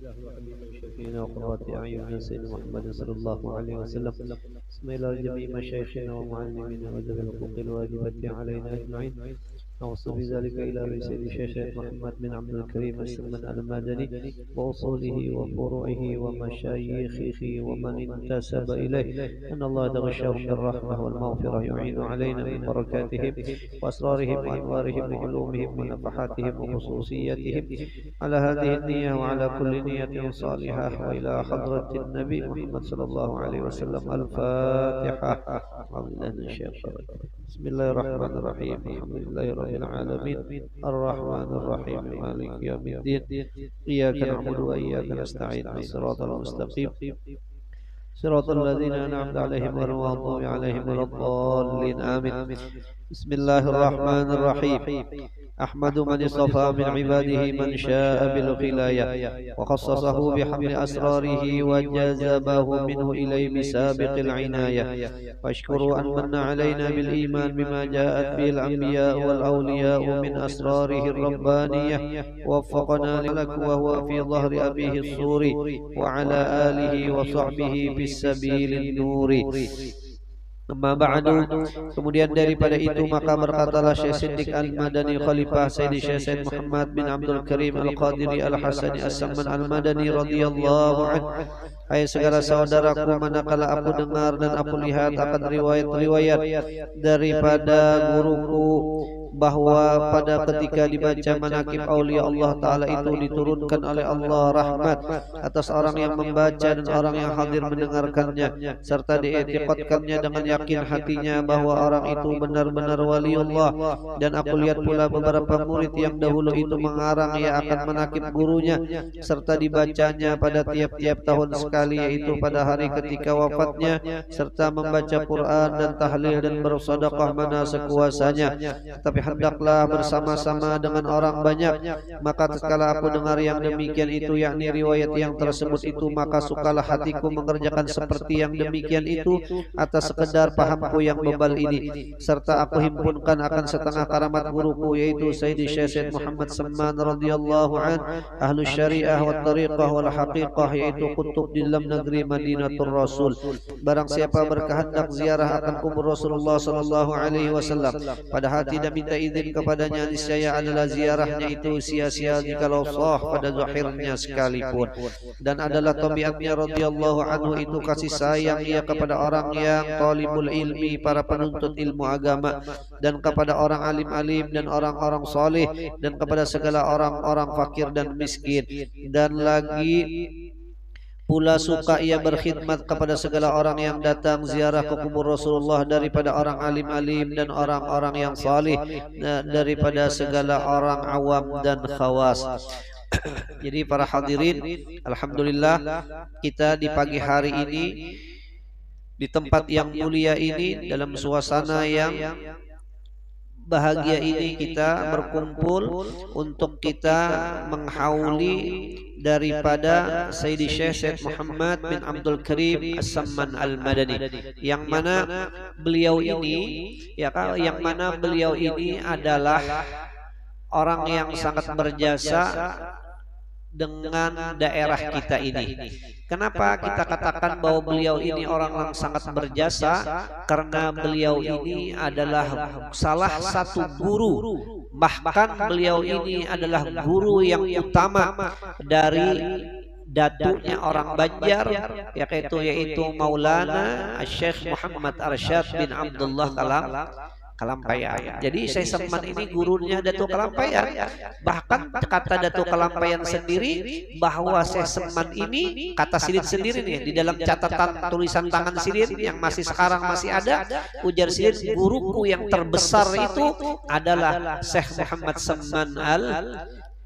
شفينا وقرة أعيننا سيدنا محمد صلى الله عليه وسلم. بسم الله جميع مشايخنا ومعلمينا وذوي الحقوق الواجبة علينا أجمعين. نوصل بذلك إلى سيد الشيخ محمد بن عبد الكريم السمن المدني وأصوله وفروعه ومشايخه ومن انتسب إليه، أن الله تغشاهم بالرحمة والمغفرة، يعين علينا من بركاتهم وأسرارهم وأنوارهم وعلومهم ونفحاتهم وخصوصياتهم على هذه النية وعلى كل نية صالحة، وإلى حضرة النبي محمد صلى الله عليه وسلم. الفاتحة. بسم الله الرحمن الرحيم. الحمد لله رب العالمين الرحمن الرحيم مالك يوم الدين، إياك نعبد وإياك نستعين، الصراط المستقيم صراط الذين أنعمت عليهم غير المغضوب عليهم ولا الضالين آمين. بسم الله الرحمن الرحيم. أحمد من اصطفى من عباده من شاء بالولاية وخصصه بحمل أسراره وجذبه منه إليه بسابق العناية، واشكر أن من علينا بالإيمان بما جاءت به الأنبياء والأولياء من أسراره الربانية، ووفقنا لك وهو في ظهر أبيه الصور وعلى آله وصحبه في السبيل النور. Amma ba'du. Kemudian daripada itu maka berkatalah Syekh Siddiq Al-Madani Khalifah Sayyidi Syekh Muhammad bin Abdul Karim Al-Qadiri Al-Hasani As-Samman Al-Madani radhiyallahu anhu. Hai segala saudaraku, manakala aku dengar dan aku lihat akan riwayat-riwayat daripada guruku bahwa pada ketika dibaca manakib aulia Allah Ta'ala itu diturunkan oleh Allah rahmat atas orang yang membaca dan orang yang hadir mendengarkannya, serta diiktikadkannya dengan yakin hatinya bahwa orang itu benar-benar waliullah. Dan aku lihat pula beberapa murid yang dahulu itu mengarang ia akan manakib gurunya, serta dibacanya pada tiap-tiap tahun sekali, yaitu pada hari ketika wafatnya, serta membaca Quran dan tahlil dan bersedekah mana sekuasanya. Tapi hendaklah bersama-sama dengan orang banyak. Maka tatkala aku dengar yang demikian itu, yakni riwayat yang tersebut itu, maka sukalah hatiku mengerjakan seperti yang demikian itu atas sekedar pahamku yang bebal ini, serta aku himpunkan akan setengah karamat guruku, yaitu Sayyidi Syekh Muhammad Samman radhiyallahu an, ahlu syariah wa tariqah wal haqiqah, yaitu kutub di dalam negeri Madinatul Rasul. Barang siapa berkehendak ziarah akan kubur Rasulullah sallallahu alaihi wasallam pada hati dan minta izin kepadanya, niscaya adalah ziarahnya itu sia-sia jikalau sah pada zahirnya sekalipun. Dan adalah tabiatnya radhiyallahu anhu itu kasih sayang ia kepada orang yang talibul ilmi, para penuntut ilmu agama, dan kepada orang alim-alim dan orang-orang soleh, dan kepada segala orang-orang fakir dan miskin. Dan lagi pula suka ia berkhidmat kepada segala orang yang datang ziarah ke kubur Rasulullah daripada orang alim-alim dan orang-orang yang salih, daripada segala orang awam dan khawas. Jadi para hadirin, alhamdulillah kita di pagi hari ini di tempat yang mulia ini, dalam suasana yang bahagia ini, kita berkumpul untuk kita menghauli daripada Sayyidi Syekh Muhammad bin Abdul Karim As-Samman Al-Madani, yang mana beliau ini adalah orang yang sangat berjasa dengan daerah kita ini. Kenapa kita katakan bahwa beliau ini orang yang sangat berjasa? Karena beliau ini adalah salah satu guru, bahkan beliau ini adalah guru yang utama dari datunya orang Banjar, yaitu Maulana Syekh Muhammad Arsyad bin Abdullah Kalampayan. Jadi Syekh Samman ini gurunya Datuk Kalampayan. Bahkan kata Datuk Kalampayan sendiri bahwa Syekh Samman ini, kata Sidin sendiri nih di dalam catatan tulisan tangan Sidin yang sekarang masih ada, ujar Sidin, guruku yang terbesar itu adalah Syekh Muhammad Samman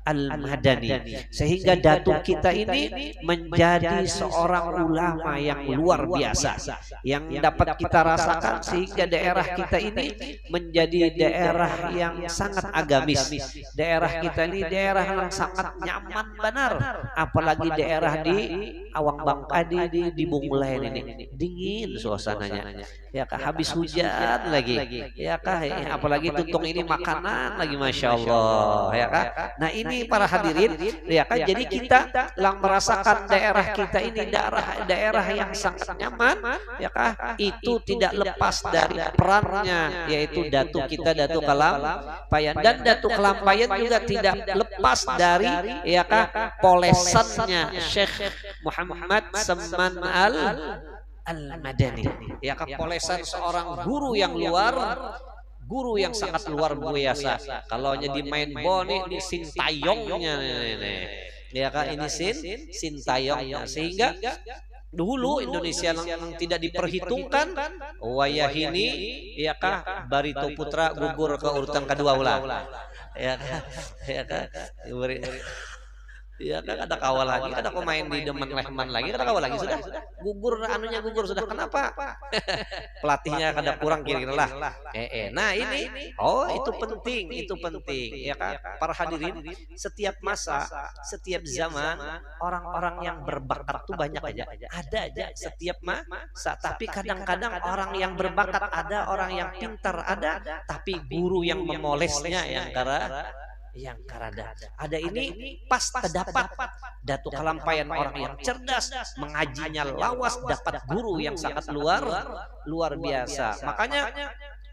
Al-Madani. Sehingga datuk kita ini menjadi seorang ulama yang luar biasa, yang dapat kita rasakan, sehingga daerah kita ini menjadi daerah yang sangat agamis. Daerah kita ini daerah yang sangat nyaman benar, apalagi daerah di Awang Bangka di Bungulayan ini dingin suasananya, ya kah, habis hujan lagi, ya kah, apalagi tuntung ini makanan lagi, masya Allah, ya kah. Nah ini ini para hadirin, ya kan, jadi kita lang merasakan daerah kita ini daerah yang sangat nyaman, ya kan, itu tidak lepas dari perannya, yaitu datu kita, Datu Kalampayan. Dan Datu Kalampayan juga tidak lepas dari, ya kan, polesannya Syekh Muhammad Seman Al-Madani, ya kan, polesan seorang guru yang sangat luar biasa. Kalau hanya di main boni ini sintayongnya nih, ya kan, ini sintayongnya, sehingga dulu Indonesia yang tidak diperhitungkan wayah ini, ya kah, Barito Putra gugur ke urutan kedua ulah, ya kan, ya kan, iya kan, ada kawal lagi, ada pemain di Demen Lehman lagi, ada kawal lagi, sudah gugur, anunya gugur sudah. Kenapa? Pelatihnya kada kurang kira-kira lah. Nah ini, itu penting, ya kan, para hadirin. Setiap masa, setiap zaman, orang-orang yang berbakat tuh banyak aja, ada aja setiap masa. Tapi kadang-kadang orang yang berbakat ada, orang yang pintar ada, tapi guru yang memolesnya yang karada. Ada ini pas terdapat Datu Kalampayan, orang yang cerdas, mengajinya lawas, dapat guru yang sangat luar biasa. Makanya,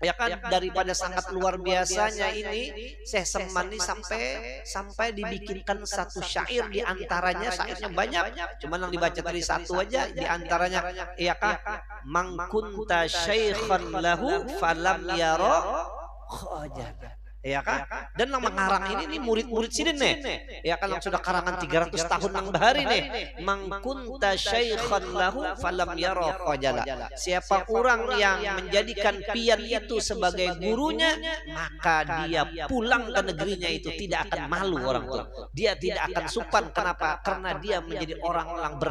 ya kan, daripada sangat luar biasanya ini, Syekh Seman ini sampai dibikinkan satu syair, di antaranya syairnya banyak, cuman yang dibaca tadi satu aja, di antaranya, ya kan, mangkunta syaikhan lahu falam yara khajah. Ya kan, dan yang mengarang ini murid-murid sidin nih, ya kan, yang sudah karangan 300 tahun yang bahari nih. Mangkunta syaikhan lahu falam yara khajala. Siapa orang yang menjadikan pian itu sebagai gurunya, maka dia pulang ke negerinya itu tidak akan malu orang tua. Dia tidak akan supan. Kenapa? Karena dia menjadi orang yang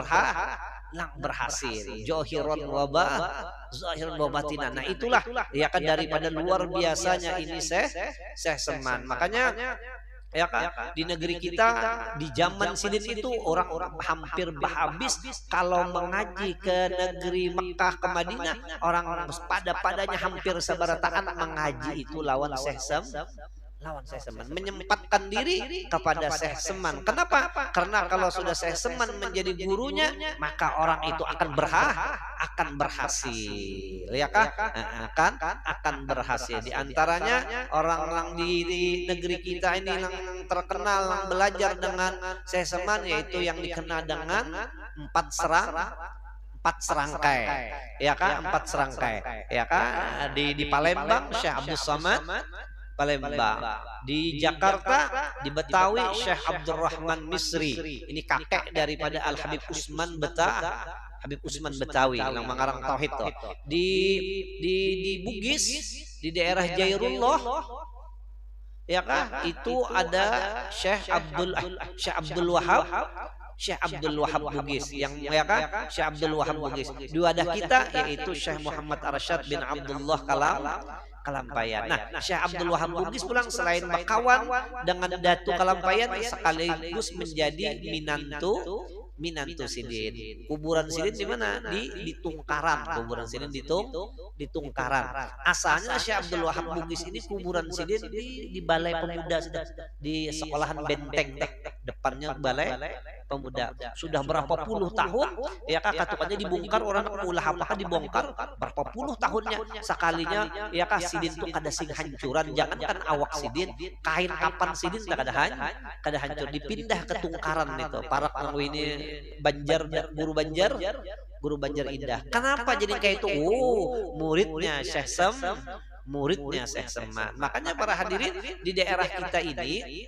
berhasil. Johiron wabah, zahiron wabatina. Nah itulah, ya kan, daripada luar biasanya ini Syekh Seman. Makanya, ya kan, di negeri kita di zaman sidin itu orang-orang hampir habis kalau mengaji ke negeri Mekah ke Madinah, orang padanya hampir seberataan mengaji itu lawan Syekh Seman, menyempatkan diri kepada Syekh Seman. Kenapa? Karena kalau sudah Syekh Seman menjadi gurunya, maka orang itu akan berhasil, ya kah? Akan berhasil. Di antaranya orang-orang di negeri kita ini yang terkenal yang belajar dengan Syekh Seman, yaitu yang dikenal dengan empat serangkai, ya kan, 4 serangkai, ya kan, di Palembang Syekh Abdul Somad Palembang, di Jakarta, di Betawi Syekh Abdurrahman Misri, ini kakek daripada Al Habib Usman Betawi yang mengarang tauhid tuh. Di Bugis, di daerah Jairullah, ya kan, itu ada Syekh Abdul Wahab Bugis, yang, ya kan, Syekh Abdul Wahab Bugis. Di wadah kita yaitu Syekh Muhammad Arsyad bin Abdullah Kalampayan. Nah, Syekh Abdul Wahab Bugis pulang selain berkawan dengan Datu Kalampayan, sekaligus menjadi Minantu Sidin. Kuburan Sidin di mana? Di Tungkaran. Kuburan Sidin di Tungkaran. Asalnya Syekh Abdul Wahab Bugis ini kuburan Sidin di Balai Pemuda, di sekolahan Benteng, depannya Balai Pemuda. Sudah berapa puluh tahun, ya kak, katukannya dibongkar, orang ulah apakah dibongkar berapa puluh tahunnya sekalinya, ya kak, Sidin tuh kada sing hancuran. Jangankan awak Sidin, kain kapan Sidin kada hancur, dipindah ke Tungkaran itu. Para ini Banjar, guru Banjar Indah. Kenapa jadi kayak itu? Muridnya Syekh Seman. Makanya para hadirin, di daerah kita ini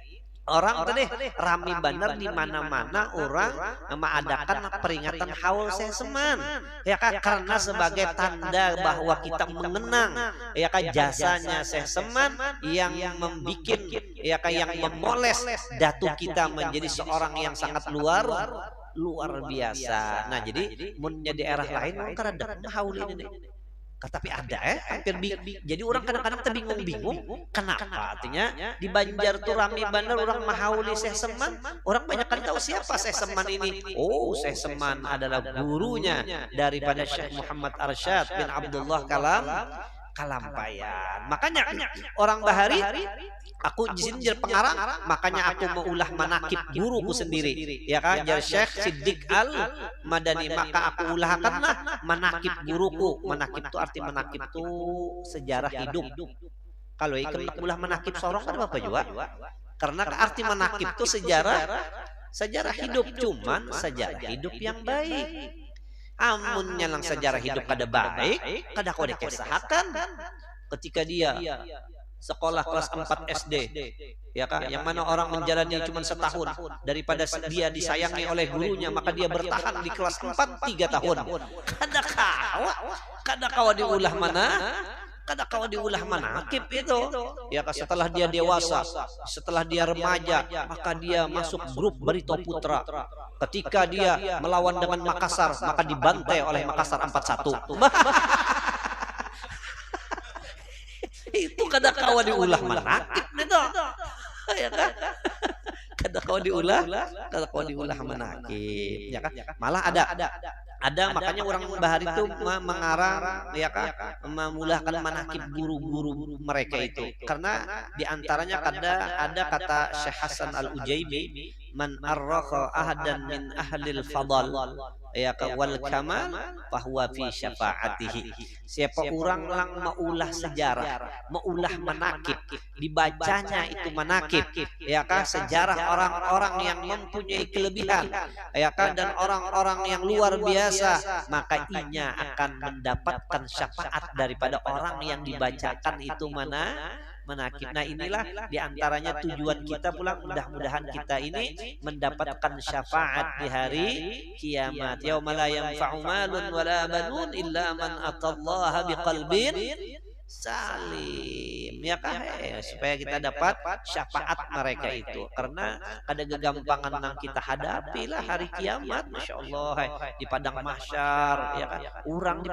orang tadi rame bener, di mana-mana orang mengadakan peringatan haul Syekh Seman, ya kan, karena sebagai tanda bahwa kita mengenang, ya kan, jasanya Syekh Seman yang membikin, ya kan, yang memoles datu kita menjadi seorang yang sangat luar biasa. Nah jadi munnya daerah lain orang kada haul ini. Tapi ada, hampir jadi orang kadang-kadang terbingung-bingung kenapa. Artinya di Banjar tuh rame bener orang mahauli Syekh Seman, orang banyak kan tahu siapa Syekh Seman ini. Syekh Seman adalah gurunya daripada Syekh Muhammad Arsyad bin Abdullah Kalampayan. Makanya orang bahari Aku di sini jadi pengarang, makanya aku mengulah manakib guruku sendiri, ya kan? Jadi Syekh Siddiq Al-Madani, maka aku ulahkanlah manakib guruku. Manakib itu arti manakib itu sejarah hidup. Kalau ikan ulah manakib sorong ada apa juga? Karena arti manakib itu sejarah hidup, cuman sejarah hidup yang baik. Amunnya lang sejarah hidup kada baik, kada kau dikesahakan. Ketika dia sekolah kelas 4 SD, ya kan, yang mana orang menjalani cuma setahun, daripada dia disayangi oleh gurunya, maka dia bertahan di kelas 4 3 tahun. Kada kawa diulah mana? Kada kawa diulah manakib itu. Ya kan, setelah dia dewasa, setelah dia remaja, maka dia masuk grup Barito Putra. Ketika dia melawan dengan Makassar, maka dibantai oleh Makassar 4-1. Itu kada kawa diulah manakib itu, ya kan? Kada kawa diulah manakib, ya kan? Malah ada makanya orang bahari itu mengarang, ya kan, memulahkan manakib guru-guru mereka itu, karena diantaranya ada kata Syekh Hasan Al-Ujaibi, man arraqa ahadan min ahlil fadal, ya kan, wal kamal fahuwa fi syafaatihi. Siapa orang lang maulah sejarah, maulah manakib, dibacanya itu manakib, ya kan, sejarah orang-orang yang mempunyai kelebihan, ya kan, dan orang-orang yang luar biasa, maka inya akan mendapatkan syafaat daripada orang yang dibacakan itu manakib. Nah, inilah diantaranya tujuan kita pulang, mudah-mudahan kita ini mendapatkan syafaat di hari kiamat. Yauma la yanfa'u malun wala banun illa man atallaha biqalbin salim, ya kan, supaya kita dapat syafaat mereka itu. Karena ada kegampangan yang kita hadapi lah hari kiamat, masya Allah, di padang mahsyar, ya kan, orang di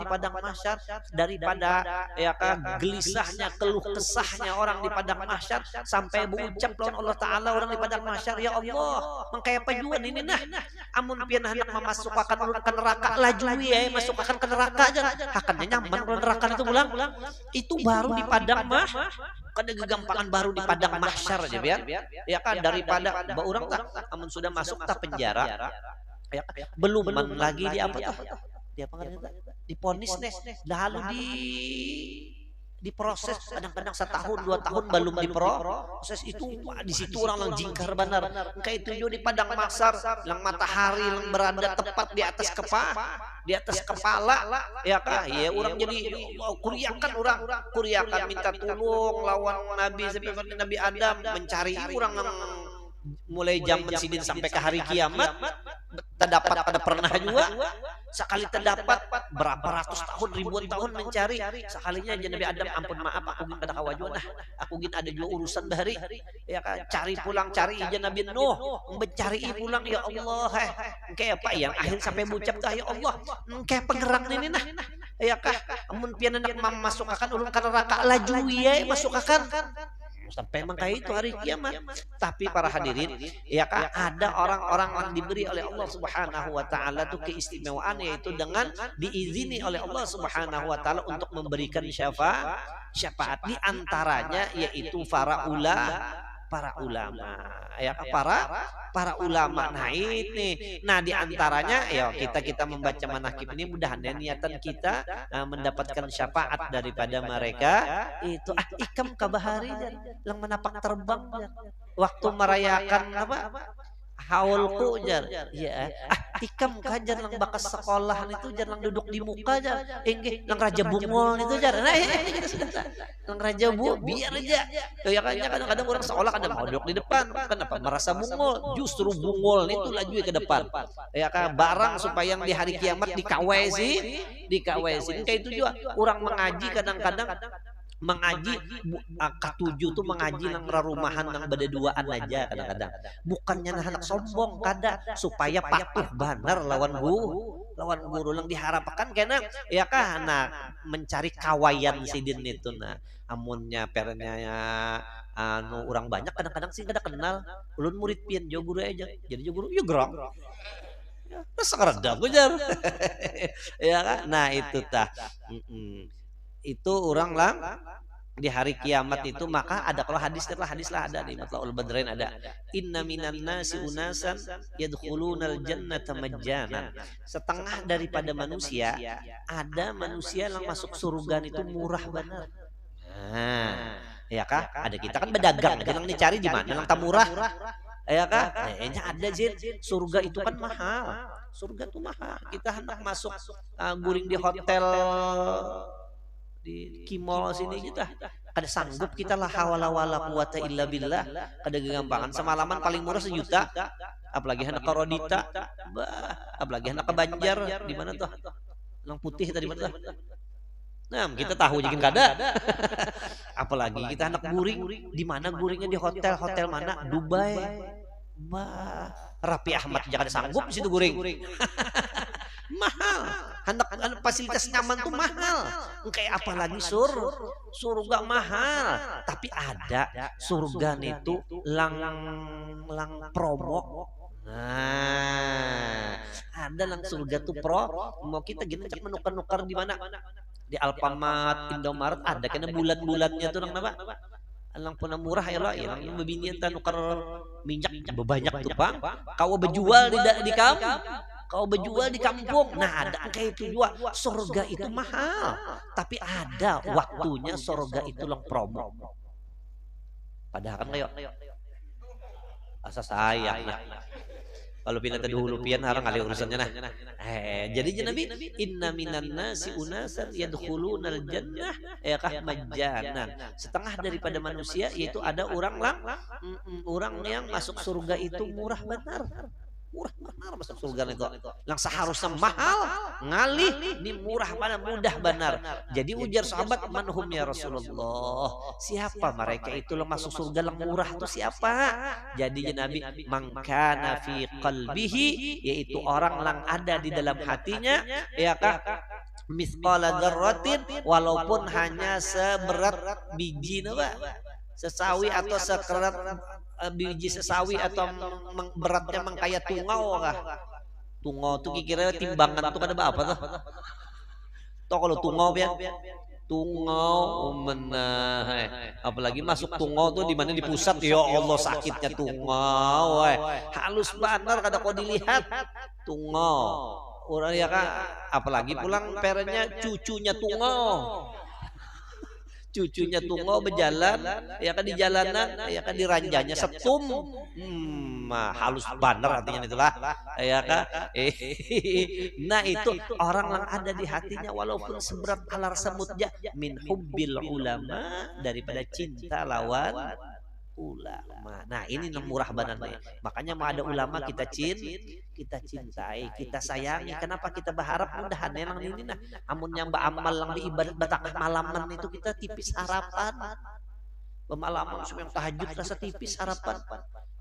padang mahsyar, daripada, ya kan, gelisahnya, keluh kesahnya orang di padang mahsyar, sampai berucap lawan Allah Ta'ala orang di padang mahsyar, ya Allah, mengkaya pajuan ini nah, amun pian hendak memasukkan orang ke neraka, laju ya, masukkan ke neraka aja, akannya nyaman kalau neraka itu pulang. Itu baru di padang kada gegampangan baru di padang mahsyar aja biar, ya kan, daripada orang tak amun sudah masuk tak penjara, ya kan, belum lagi di apa tuh, dia apa, diponis nih, lalu diproses, kadang-kadang 1 tahun 2 tahun belum diproses itu. Wah, di situ orang lang jingkar benar. Kayak itu juga di padang mahsyar, lang matahari lang berada tepat di atas kepala, ya kan, ya orang jadi kuriakan minta tolong lawan Nabi seperti Nabi Adam, mencari orang yang mulai zaman sidin sampai ke hari kiamat. Terdapat pada pernah juga sekali terdapat berapa ratus tahun, ribuan tahun mencari, sekalinya aja Nabi Adam, ampun maaf aku gin kada kawajuan, aku gin ada juga urusan bahari, ya kan, cari aja Nabi Nuh, mencari pulang, ya Allah, kayak apa yang akhir sampai mengucap dah, ya Allah, kayak penggerak ini nah, ya kan, amun pian hendak memasukkan ulun ka neraka, laju ya masukkan sampai memang kayak itu hari kiamat. Tapi para hadirin, ya kan, ada orang-orang yang diberi oleh Allah Subhanahu wa taala tuh keistimewaan, yaitu dengan diizini oleh Allah Subhanahu wa taala untuk memberikan syafaat. Di antaranya yaitu para ulama, ya kan, para ulama. Nah ini, nah di antaranya ya kita membaca manakib ini, mudah-mudahan niatan kita mendapatkan syafaat daripada mereka itu. Ikam kabahari yang menapak terbang waktu merayakan apa, haulku jar, ya, ikam kajar lang bakas sekolah itu jar, lang duduk di muka jar, lang raja bungol itu jar, nah lang raja biar aja, ya kan, kadang-kadang orang sekolah kadang mau duduk di depan, kenapa merasa bungol, justru bungol itu laju ke depan, ya kan, barang supaya yang di hari kiamat dikawesi, kayak itu juga orang mengaji kadang-kadang. Mengaji ketujuh tuh mengaji nang rumahan nang beda-duaan aja kadang-kadang, bukannya anak sombong, kada, supaya patuh benar lawan guru lang diharapkan, karena ya kan, nah, mencari kawayan sidin itu. Nah amunnya pernya orang banyak kadang-kadang sih kada kenal, ulun murid pian jo guru aja, jadi jo guru yo gerang sekarang jar ya kan. Nah itu tah, itu orang lang di hari kiamat itu, maka ada kalau hadis lah ada di Matla'ul Badrain ada inna minan nasi unasan yadkhulunal jannata majjanan. Setengah daripada manusia, ada manusia yang masuk surga itu murah benar. Nah, ya kah? Ada kita kan berdagang, kita dicari di mana yang tak murah. Ya kah? Kayaknya ada Jin. Surga itu kan mahal. Surga itu mahal. Kita hendak masuk guring di hotel di Kimol sini kita. Kada sanggup kita lah hawala wala quwata illa billah. Kada gampangan semalaman paling murah 1 juta. Apalagi hendak ke Rodita. Apalagi hendak ke Banjar di mana tuh? Yang putih tadi mana tuh? Nah, kita tahu jadi kada. Apalagi kita hendak guring, di mana guringnya di hotel mana? Dubai. Raffi Ahmad jangan sanggup di situ guring. Mahal. Hendak fasilitas nyaman tuh mahal. Kayak apalagi surga mahal. Tapi ada surga itu lang promo. Nah, ada lang surga tuh mau kita gini cek menukar-nukar di mana? Di Alfamart, Indomaret ada karena bulan-bulannya tuh nang apa? Alang pun murah ya lah, yang bebinian tan nukar minyak banyak tuh Bang. Kau berjual di kampung. Kau berjual di kampung. Nah, ada kayak itu juga. Surga itu mahal, tapi ada waktunya surga itu lang promo. Padahal kan kayak asa sayang ya. Kalau pindah tadi hulu pian harang kali urusannya nah. Jadi Nabi inna minan nasi unasan yadkhulunal jannah ya kah majjanan. Setengah daripada manusia yaitu ada orang yang masuk surga itu murah benar. Murah benar masuk surga itu. Yang seharusnya mahal ngalih ini murah benar, mudah benar. Jadi ujar sahabat, manhum ya Rasulullah. Siapa mereka itu yang masuk surga yang murah itu siapa? Jadi Nabi mangkana fi qalbihi, yaitu orang yang ada di dalam hatinya ya kah misqala dzarratin, walaupun hanya seberat biji sesawi atau sekerat biji sesawi atau beratnya mengkaya tungau kah? Tungau tuh kira timbangan tuh kada apa tuh? Toh kalau tungau ya, tungau apalagi masuk tungau tuh di mana di pusat ya Allah sakitnya tungau, halus benar kada kau dilihat tungau. Orang ya kak, apalagi pulang perenya cucunya tungau. Cucunya tungau berjalan ya kan di jalanan ya kan di ranjanya setum halus bandar artinya itulah ya kan nah itu orang yang ada di hatinya walaupun seberat alar semutnya min hubbil ulama, daripada cinta lawan ulama. Nah ini murah benar nih. Makanya mau ada ulama kita cintai, kita sayangi. Kenapa kita berharap mudahan yang ini nah amun yang beramal yang beribadat batangah malaman itu kita tipis harapan. Pemalaman supaya tahajud rasa tipis harapan.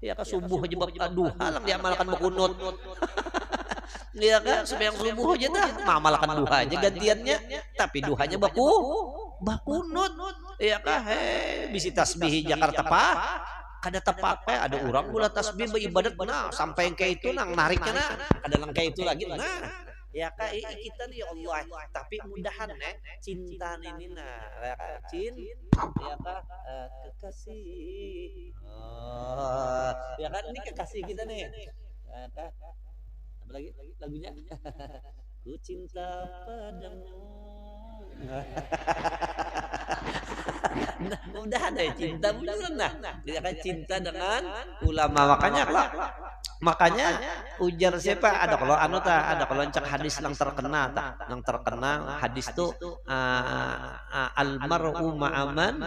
Ya kan subuh aja bab duha lang diamalkan berkunut. Ya kan supaya yang subuh aja dah mengamalkan duha aja gantiannya, tapi duhanya bakunut. Ya kah bisi tasbih Jakarta Pak kada tepak ada orang gula tasbih beribadat nah sampai yang kayak itu nang nariknya nah ada yang kayak itu lagi nah ya kah kita nih ya Allah, tapi mudahan cinta ini nah ya kah ya kah kekasih ya kan ini kekasih kita nih ya kah apa lagi lagunya ku cinta padamu. Nah, udah ada cinta beneran nah. Dia kan cinta dengan ulama makanya ujar siapa ada kalau ada kalau cak hadis yang terkenal hadis itu almar'u ma'aman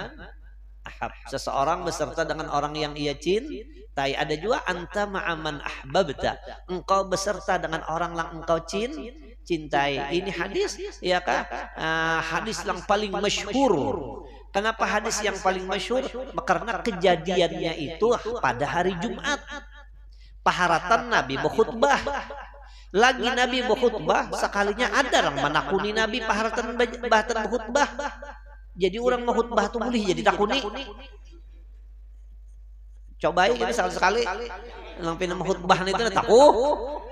ahab, seseorang beserta dengan orang yang ia cintai. Ada juga anta ma'aman ahbabta, engkau beserta dengan orang yang engkau cintai. Ini hadis ya kah hadis yang paling masyhur. Kenapa hadis yang paling masyhur? Karena kejadiannya itu pada hari Jumat. Paharatan Nabi berkhutbah. Lagi Nabi berkhutbah, sekalinya ada orang menakuni Nabi paharatan berkhutbah. Jadi orang berkhutbah itu boleh jadi takuni. Cobain ini sekali-sekali. Yang pindah berkhutbah itu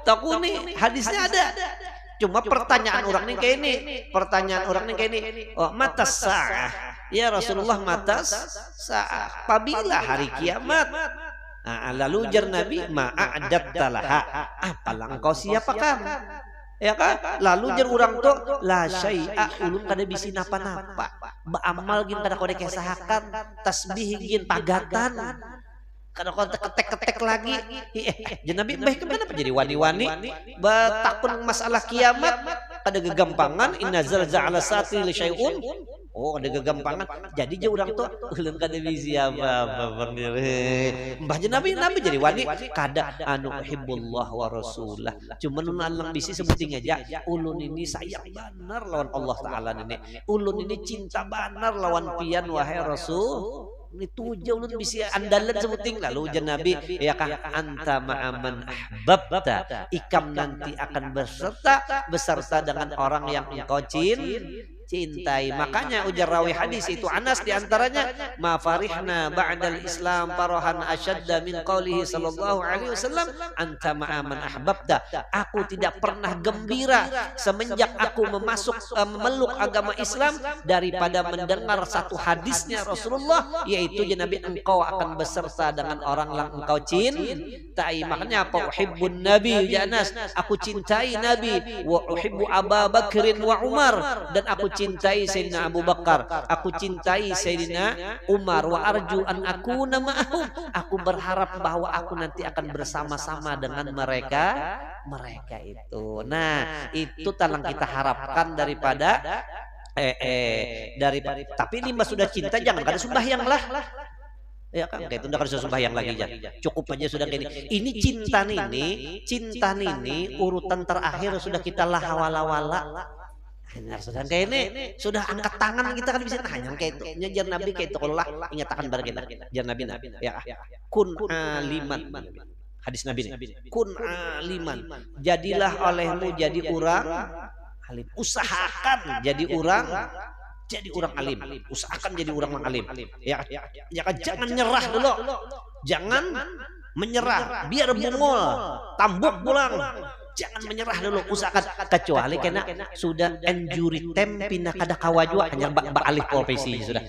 takuni. Hadisnya ada. Cuma pertanyaan orang ini kayak ini. Oh, mata sa'ah. Ya Rasulullah mata apabila hari kiamat. Nah, lalu ujar Nabi, ma'adatta laha, apalah engkau siapakan? Ya kan? Lalu jar urang tuh la syai'a ulun kada bisi napa-napa. Baamal gin kada kode kesahakan, tasbih gin pagatan. Kada kode ketek-ketek lagi. Jan Nabi mbah kenapa jadi wani-wani batakun masalah kiamat kada gegampangan inna zalzala sa'ati li syai'un. Oh, ada gegampangan. Jadi je urang tuh ulun kada bisi apa-apa bener. Mbah Nabi jadi wani kada anu hibbullah wa rasulah. Cuman ulang bisi sebuting aja. Ulun ini sayang benar lawan Allah Taala ini. Ulun ini cinta benar lawan pian wahai Rasul. Ini tujuh ulun bisi andalan sebuting lalu ujar Nabi ya kah anta ma'aman ahbabta ikam nanti akan beserta dengan orang yang engkau cintai. Makanya ujar rawi hadis itu Anas diantaranya ma farihna ba'dal Islam farahan asyadda min qawlihi sallallahu alaihi wasallam anta ma'aman ahbabta. Aku tidak pernah gembira semenjak aku memeluk agama Islam daripada mendengar satu hadisnya Rasulullah, yaitu ya Nabi engkau akan beserta dengan orang yang engkau cintai. Makanya apa uhibbun nabi ya Anas, aku cintai Nabi, wa uhibbu Abu Bakrin wa Umar, dan aku cintai Sayyidina Abu Bakar, aku cintai Sayyidina Umar, wa arju an akuna ma'ahum, aku berharap bahwa aku nanti akan bersama-sama dengan mereka itu. Nah, itu talang kita harapkan daripada tapi lima sudah cinta jangan kada sembahyang lah. Ya kan kayak itu udah kada sembahyang lagi aja. Cukup aja sudah kayak ini cinta ini urutan terakhir sudah kita lahawala. Nah, sedang kayak ini sudah angkat tangan kita kan bisa hanya kayak itu. Jar Nabi kayak itu kalau lah ingatakan bareng kita. Jar Nabi ya kun aliman. Hadis Nabi ini. Kun aliman. Jadilah olehmu jadi orang alim. Usahakan jadi orang alim. Usahakan jadi orang alim. Ya kan jangan nyerah dulu. Jangan menyerah. Biar bungul, tambuk pulang. Jangan menyerah dulu, usahakan kecuali kena sudah injury time pindah kada kawajua hanya alih profesi sudah.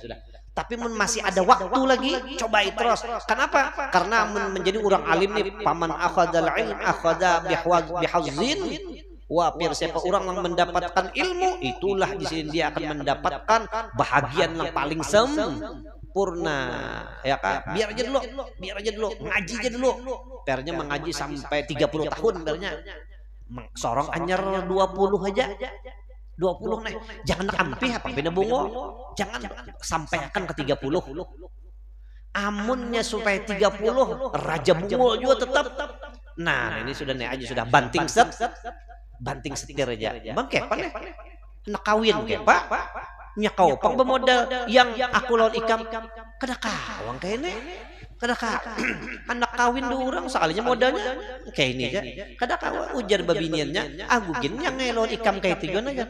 Tapi masih ada waktu lagi, cobai terus. Kenapa? Karena menjadi orang alim nih paman akhadal ilm akhadha bihazin. Wah, siapa orang yang mendapatkan ilmu, itulah di sini dia akan mendapatkan bahagian yang paling sempurna. Ya kan? Biar aja dulu, ngaji aja dulu. Pernya mengaji sampai 30 tahun pernya. Sorong anyar 20 aja. 20 nih. Jangan ampih apa bina bungo. Jangan sampaikan ke 30. Amunnya supaya 30 raja bungo juga tetap. Nah, ini sudah nih aja sudah banting setir aja. Bang kepa nih. Nak kawin kepa. Nya kau pang bemodal yang aku lawan ikam kada kawang kayak ini. Kada anak kawin dua orang sekalinya modalnya kayak ini aja. Kada kawang ujar babiniannya, aku gin yang ngelon ikam kayak itu aja.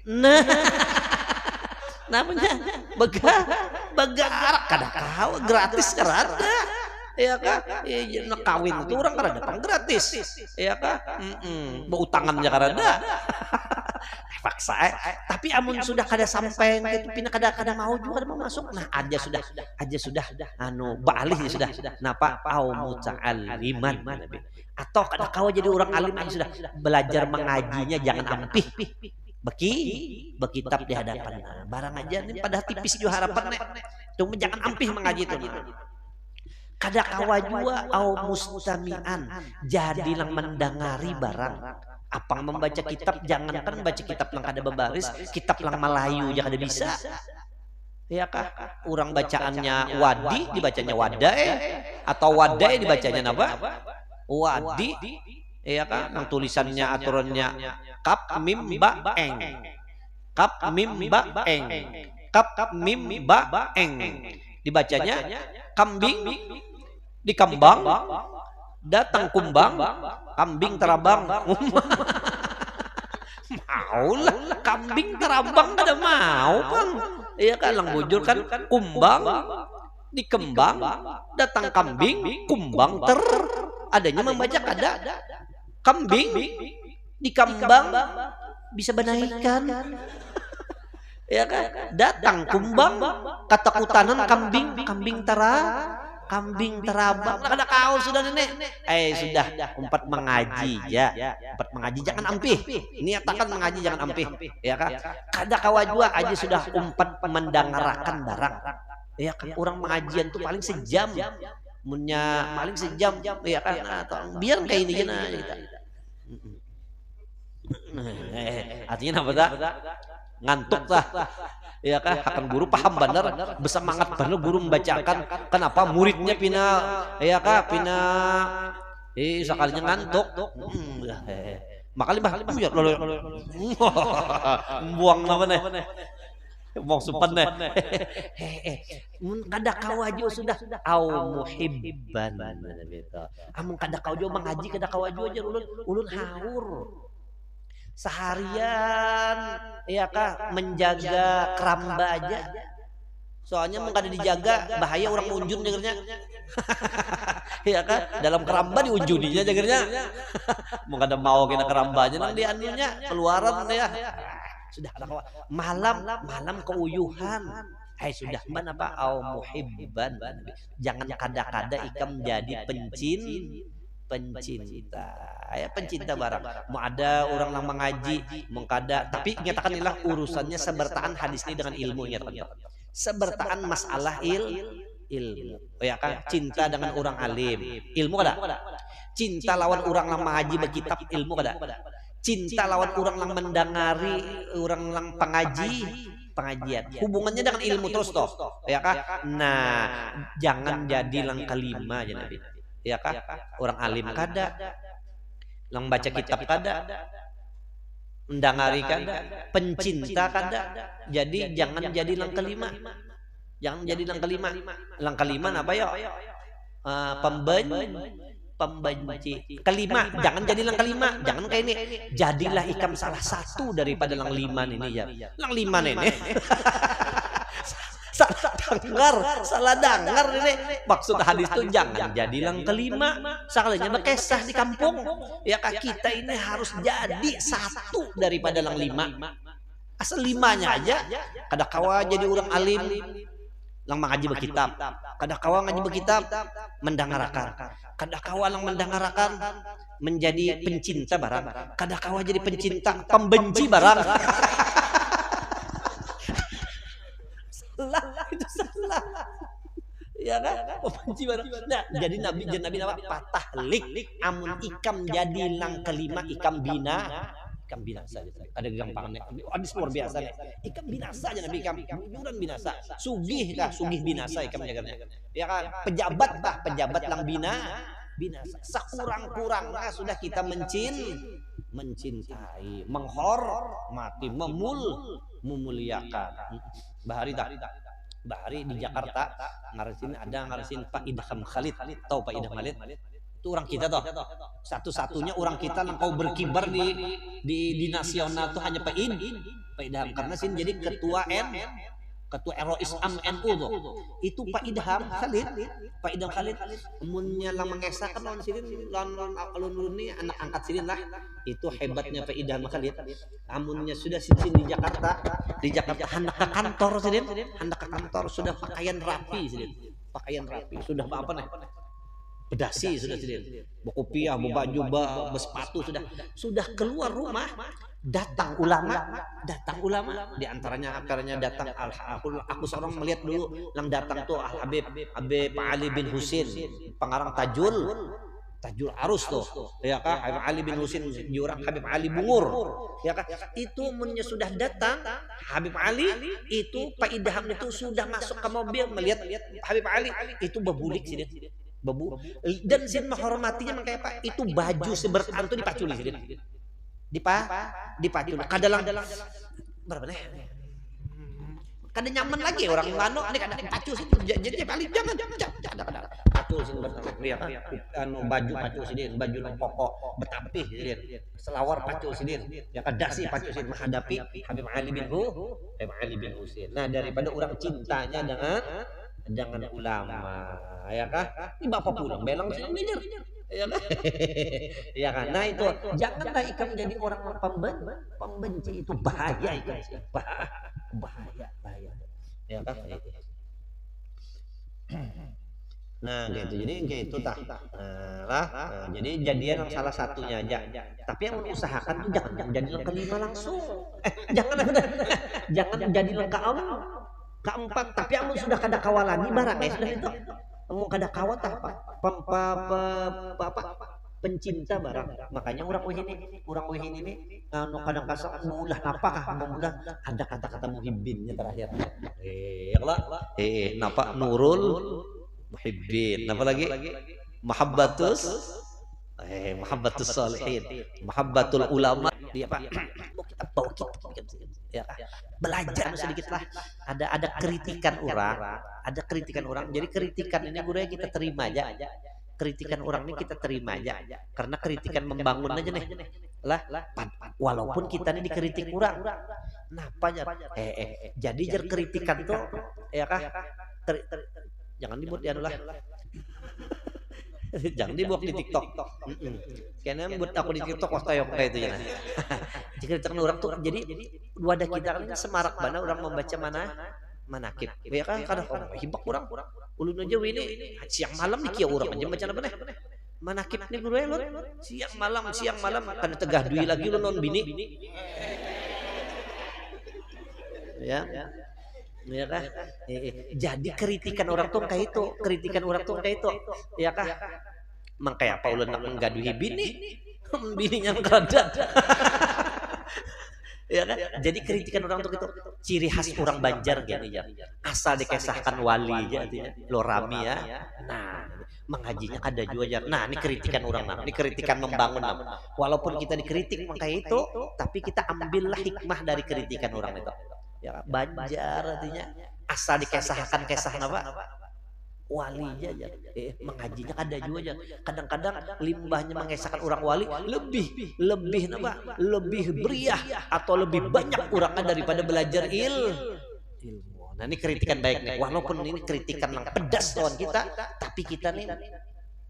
Nah, namanya begarak kada kawang gratis kada. Ya kan? Nak kawin itu orang kada datang gratis. Ya kan? Beutangannya kada. Paksa tapi amun sudah kada sampai itu pindah kada mau juga kada mau masuk. Nah aja sudah anu baalih sudah napa au muta'alliman atau kada kau jadi orang alim aja sudah belajar mengajinya jangan ampih bekitab di hadapan barang aja ini pada tipis juga harapan cuma jangan ampih mengaji itu kada kawa jua au mustami'an jadilah mendengari barang. Apa membaca kitab, jangankan baca kitab yang kada bebaris, kitab yang Melayu aja kada bisa. Ya kah? Orang bacaannya wadi dibacanya wadai atau wadai dibacanya apa? Wadi. Ya kah? Yang tulisannya aturannya kap mim ba eng. Kap mim ba eng. Kap mim ba eng. Dibacanya kambing dikambang datang kumbang kambing terabang. Mau lah kambing terabang kada mau kan. Iya kan lang bujur kan kumbang dikembang datang kambing kumbang adanya membaca kada kambing dikambang bisa benaikan. Ya kan? Datang kumbang katakutanan kambing terabang. Ada kau sudah nenek. Sudah umpat mengaji ya. Umpat mengaji jangan ampih. Niatakan mengaji jangan ampih. Ya kan? Kada kawa jua aja sudah umpat mendengarkan barang. Ya kan? Orang mengajian tuh paling sejam. Munya paling sejam ya kan? Biar kayak ini aja kita. Artinya apa tak? Ngantuk tak? Ya kan, akan guru paham benar, bersemangat benar guru membacakan. Kenapa muridnya pina ya kan, pina sekalinya ngantuk. Makanya ya buang apa nih? Buang supan nih. Mun kada kau aja sudah au muhibban gitu. Amun kada kau aja mengaji kada kau aja ulun haur. Seharian ya kah menjaga keramba aja, soalnya mau kada dijaga bahaya orang unjun jagernya. Ya kan dalam keramba diunjuninya jagernya. Mau kada mau kena kerambanya nang dianunya keluaran ya. Sudah ada malam keuyuhan. Sudah man apa au muhibban, jangan kada-kada ikam jadi pencinta ya, pencinta barang. Mau ada orang yang mengaji mengkada, tapi nyatakan inilah urusannya sebertaan hadis ini dengan ilmunya, sebertaan masalah ilmu ya kan, cinta dengan orang alim ilmu kada, cinta lawan orang yang mengaji berkitab ilmu kada, cinta lawan orang yang mendengari orang yang pengajian hubungannya dengan ilmu terus toh ya kan. Nah jangan jadi yang kelima aja Nabi ya kah, orang alim kada, lang baca kitab kada, mendangari kada, pencinta kada. Jadi jangan jadi lang kelima, jangan jadi lang kelima. Lang kelima apa ya? Pembenci. Kelima, jangan jadi lang kelima, jangan kayak ini. Jadilah ikam salah satu daripada lang lima ini ya. Lang lima ini. Salah dengar ini. Maksud hadis itu jangan jadi lang kelima, sekalinya berkesah di kampung. Ya kak, kita ini harus jadi satu daripada lang lima. Asal limanya aja. Kada kawa jadi orang alim, lang mengaji berkitab. Kada kawa ngaji berkitab, mendengarkan. Kada kawa lang mendengarkan menjadi pencinta barang. Kada kawa jadi pencinta pembenci barang. Itu salah ya kan, pembenci barang. Nah jadi nabi apa patahlik amun ikam jadi lang kelima ikam binasa. Ada gampangannya hadis luar biasa nih, ikam binasa aja nabi, ikam bujuran binasa, sugih binasa ikam jagarnya ya kan. Pejabat lang binasa sekurang-kurangnya sudah kita mencintai, menghormati, memuliakan. Bahari di Jakarta ngarasin Pak Idham Khalid. Tahu Pak Idham Khalid? Itu orang kita toh. Satu-satunya orang kita yang kau berkibar di nasional tuh hanya Pak Idham, karena sih jadi ketua ROIS NU tuh. Itu Pak Idham Khalid. Munnya lang mengesahkan lawan sidin, lawan alun-alun ini anak angkat sidin lah. Itu hebatnya Pak Idham Khalid. Amunnya sudah sidin di Jakarta hendak ke kantor sidin, sudah pakaian rapi sidin. Sudah apa nih? Bedasi sudah sidin. Berkopiah, berbaju, bersepatu sudah keluar rumah. Datang ulama di antaranya datang aku seorang melihat dulu yang datang tuh Habib Ali bin Husin, pengarang Tajul Arus tuh ya kah, Habib Ali bin Husin jurang Habib Ali Bungur ya kah. Itu munnya sudah datang Habib Ali, itu Pak Idham itu sudah masuk ke mobil melihat Habib Ali itu berbulik sini dan sin menghormatinya, makanya Pak itu baju sebertaan tuh dipaculi sini dipacu kadalang berapa nih, kada nyaman lagi orang mano ini kada pacu sih. Jadi paling jangan ada pacu sih lihat baju pacu sini, baju pokok betapih selawar pacu sini ya, kada sih pacu sini menghadapi Habib Ali bin Husin. Nah daripada orang cintanya dengan ulama ya kah, ini bapak pulang belang sini ngejar ya kan? Ya kan? Nah itu janganlah ikam jadi orang pembenci, itu bahaya itu. bahaya ya kan. Nah gitu, jadi kayak itu tah. Jadi jadian yang salah satunya aja. Tapi yang mengusahakan tuh jangan jadi yang kelima langsung. Jangan jangan jadi yang keempat. Tapi kamu sudah kada kawa lagi barang sudah itu. Kamu kada kawa tah apa pencinta barang. Makanya orang weh ini kadang kasar mulah napakah mudah ada kata-kata muhibbinnya terakhir. Napa Nurul Muhibbin, apa lagi? Mahabbatus Shalihin, Mahabbatul Ulama. Dia Pak, bawa kita ya, belajar sedikit lah. Ada kritikan orang, Jadi kritikan ini guru kita terima aja. Kritikan orang ini kita terima aja. Karena kritikan membangun aja nih. Walaupun kita ini dikritik kurang. Napa aja? Jadi kritikan tuh ya kah? Jangan dibuat ya lah. Jangan dibuat di TikTok. Karena buat aku di TikTok waktu yang kayak itu ya. Jika orang tuh jadi wadah kita kan semarak mana orang membaca manakib. Ya kan kadang hibak kurang. Ulun aja ini siang malam nih kia orang aja baca apa nih. Manakib nih guru lo. Siang malam kan tegah dui lagi lo non bini. Ya. Ya kah? Jadi kritikan orang tuh kayak itu, ya kah? Makanya apa ulun nak menggaduhi bininya kada. Ya kan? Jadi kritikan orang tuh itu ciri khas orang Banjar gini ya. Asal dikesahkan wali aja artinya, lorami ya. Nah, mengajinya ada juga aja. Nah, ini kritikan orang ini kritikan membangun Walaupun kita dikritik makanya itu, tapi kita ambillah hikmah dari kritikan orang itu. Ya Banjar artinya asal dikesahkan apa wali aja mengajinya ada juga aja. Kadang-kadang limbahnya mengesahkan orang wali lebih beriah atau lebih banyak orangnya daripada belajar ilmu. Nah ini kritikan baik nih, walaupun ini kritikan yang pedas lawan kita, tapi kita nih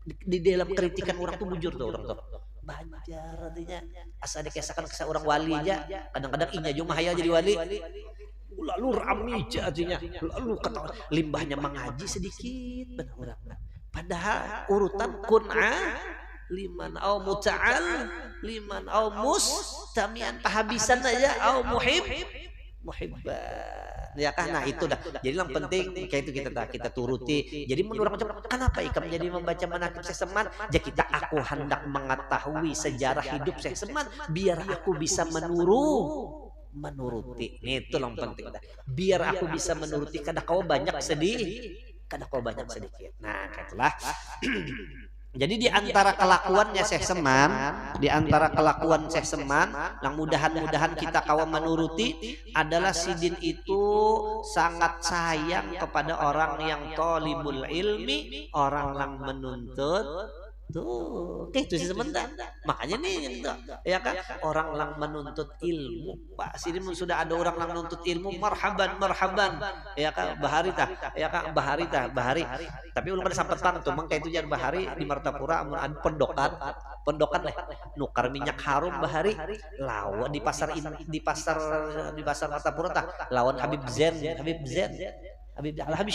di dalam kritikan orang tuh bujur tuh orang tuh. Banjar artinya asal dikesahkan kisah orang wali aja. Kadang-kadang inya juga mahaya jadi wali. Lalu rami artinya. Lalu kata limbahnya mengaji sedikit benar orang. Padahal urutan kun'a liman au muta'al liman au mustamian pahabisan aja au muhibban. Ya kan, nah itu dah. Jadi yang penting kayak itu kita turuti. Jadi menurut macam kenapa ikam jadi membaca manakib Syekh Seman? Jadi aku hendak mengetahui sejarah hidup Syekh Seman biar aku bisa menuruti. Itu yang penting dah. Biar aku bisa menuruti kadang kau banyak sedikit. Nah, itulah. Jadi di antara kelakuannya Syekh Seman, yang mudahan kita kawan menuruti adalah Sidin itu sangat sayang kepada orang yang thalibul ilmi, orang yang menuntut. Tuh, itu sih sebentar. Makanya nih gitu, ya kan? Orang yang menuntut ilmu. Pak Sidin sudah ada orang yang menuntut ilmu, marhaban. Ya kan? Bahari. Tapi ulun kada sampetan tuh, mangka itu jar bahari di Martapura amun ada pondokan lah. Nukar minyak harum bahari. Lawan di pasar Martapura tah. Lawan Habib Zen. Habib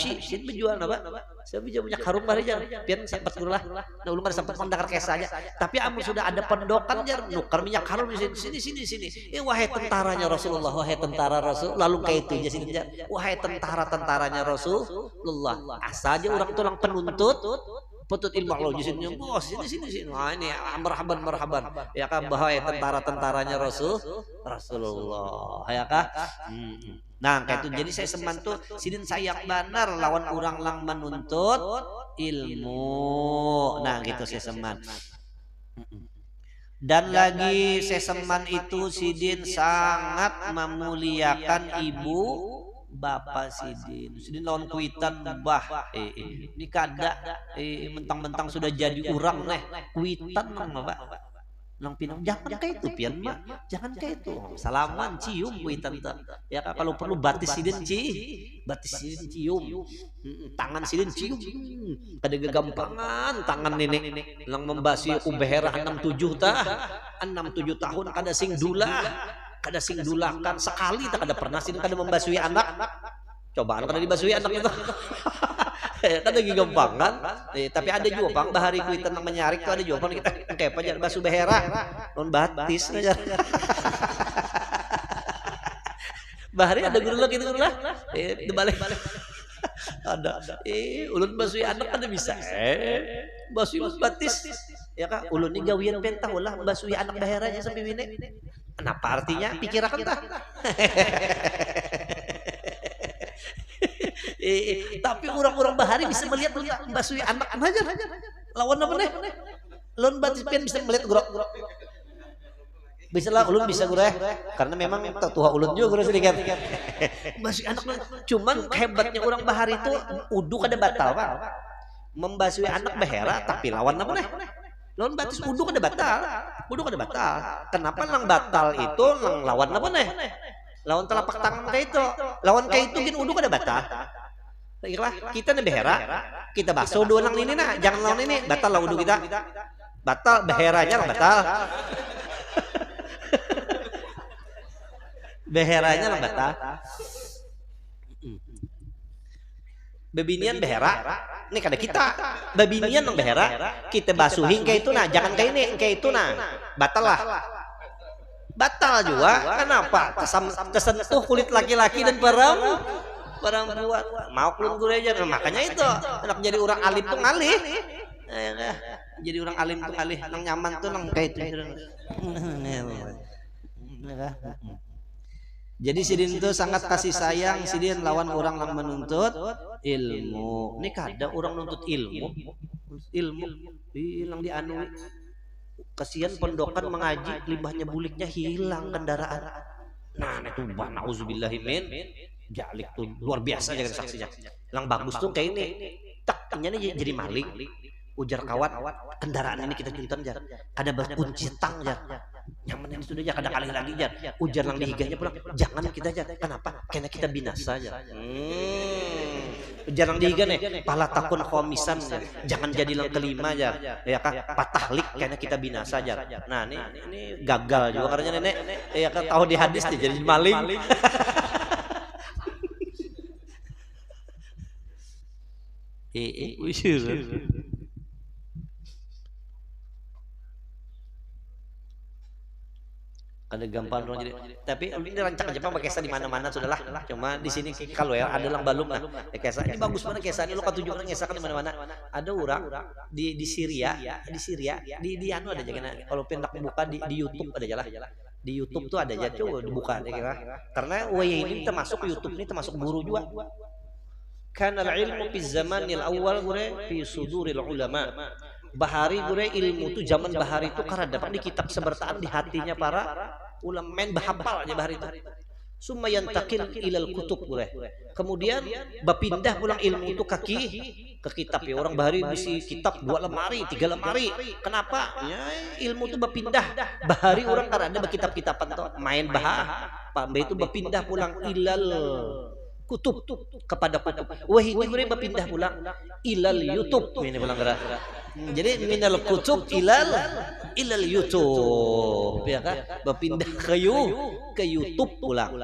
sih menjual apa? Saya bisa minyak harum bahari jar. Pian sempat lah. Nah ulun kada sempat mendengar kisah aja. Tapi amun sudah ada pondokan jar nukar minyak harum di sini. Wahai tentaranya Rasulullah, lalu kayak itu aja sini jar. Wahai tentaranya Rasulullah. Asal aja orang tuh yang penuntut ilmu Allah di sini. Bos, sini. Nah ini marhaban. Ya kan bahaya tentaranya Rasulullah. Ya kan? Nah, kayak itu. Jadi saya Seman tuh Sidin sayang benar lawan orang lang menuntut ilmu. Nah, gitu saya Seman. Dan lagi saya Seman itu Sidin sangat memuliakan ibu bapak Sidin lawan kuitan ini kada mentang-mentang sudah jadi orang kuitan Pak. Nang pinang jangan kayak itu pian mah, jangan kayak itu. Salaman cium kuitan tak. Ya kalau perlu batis Sidin cium. Tangan Sidin cium. Kada gagampangan tangan nenek lang membasi ubehera 67 tahun kada sing dula. kada sing dulakan sekali tak kada pernah sing kada membasui anak. Cobaan kada dibasui anak itu. Kan lagi gampang kan. Tapi ada juga Bang bahari ku tentang menyarik tuh ada juga Bang kita kayak apa jar basuh behera non batis aja. Bahari ada guru lah gitu guru lah. Dibalik. Ada. Ulun basui anak kada bisa. Basui batis. Ya kak, ulun ni gawian pentah ulah basui anak behera aja sampai bini. Kenapa artinya? Pikirakan tah. Tapi orang-orang bahari bisa melihat basui anak aja. Lawan apa nih? Ulun batis pen bisa melihat gurok. Bisa lah ulun bisa gureh karena memang tua ulun juga gureh sedikit. Basui anak cuman hebatnya orang bahari itu udu kada batal Pak. Membasui anak behera tapi lawan apa nih? Lawan batis udu kada batal. Udu kada batal. Kenapa nang batal itu nang lawan apa nih? Lawan telapak tangan kayak itu. Lawan kayak itu gin udu kada batal. Baiklah, kita nih behera, kita basuh dua nang ini nah, jangan lawan ini, batal lah udu kita. Batal beheranya lah batal. Beheranya lah batal. Bebinian behera, ini kada kita. Bebinian nang behera, kita basuhin kayak itu nah, jangan kayak ini, kayak itu nah, batal lah. Batal juga, kenapa? Tersentuh kulit laki-laki dan perempuan. Mau kulun gue aja, makanya itu anak jadi orang alim tuh ngalih. Jadi orang alim tuh ngalih, nang nyaman tuh nang kayak itu. Jadi sidin itu sangat kasih sayang sidin lawan orang yang menuntut ilmu. Ini kada orang nuntut ilmu hilang dianui. Kasihan pondokan mengaji limbahnya buliknya hilang kendaraan. Nah itu na'udzubillahi min jalik tuh luar biasa jaga saksinya. Yang bagus tuh kayak ini. Tak ini jadi maling. Ujar kawan kendaraan ini kita juntan jar. Kada berkunci tang jar. Nyaman ini sudah jar kada kali lagi jar. Ujar lang dihiganya pulang. Jangan kita jar. Kenapa? Karena kita binasa jar. Ujar lang dihiga nih. Pala takun khomisan jar. Jangan jadi lang kelima jar. Ya kah? Patahlik karena kita binasa jar. Nah ini gagal juga karena nenek. Ya kan tahu di hadis nih jadi maling. Ada gampang dong jadi. Tapi ini rancak aja pakai kesa di mana-mana sudahlah. Cuma di sini kalau ya ada lang balum nah. Kesa ini bagus banget kesa ini lo ketunjukan kesa kan di mana-mana. Ada orang di Syria, di anu ada aja kalau pendak buka di YouTube ada aja lah. Di YouTube tuh ada aja coba dibuka kira. Karena waya ini termasuk YouTube ini termasuk guru juga. Kana al-ilmu fi zamanil awal gure fi suduril ulama. Bahari gure ilmu tuh zaman bahari itu karena dapat di kitab sebertaan di hatinya para ulama main bahapal aja bahari itu. Summa yantakil ilal kutub gure. Kemudian berpindah pulang ilmu itu ke kitab ya orang bahari bisi kitab 2 lemari, 3 lemari. Kenapa? Ya, ilmu itu berpindah. Bahari orang karena ada kitab-kitaban tuh main Pak Mbak itu berpindah pulang ilal kutub kepada kutub. Wah ini gue berpindah pulang ilal YouTube ini pulang gerak. Jadi minal kutub ilal YouTube ya kan berpindah ke YouTube pulang.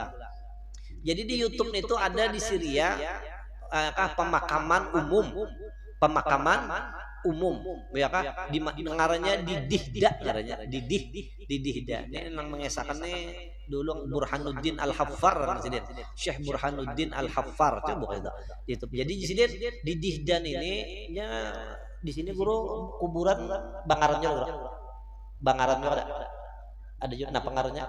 Jadi di YouTube itu ada di Syria pemakaman umum ya kan di ngarannya di Dihda ngarannya di Dihda ini yang mengesahkan nih dulu Burhanuddin Al-Haffar presiden Syekh Burhanuddin Al-Haffar itu bukan itu. Jadi di sini di Dihdan ini ya di sini guru kuburan bangarannya ada juga nah pengaruhnya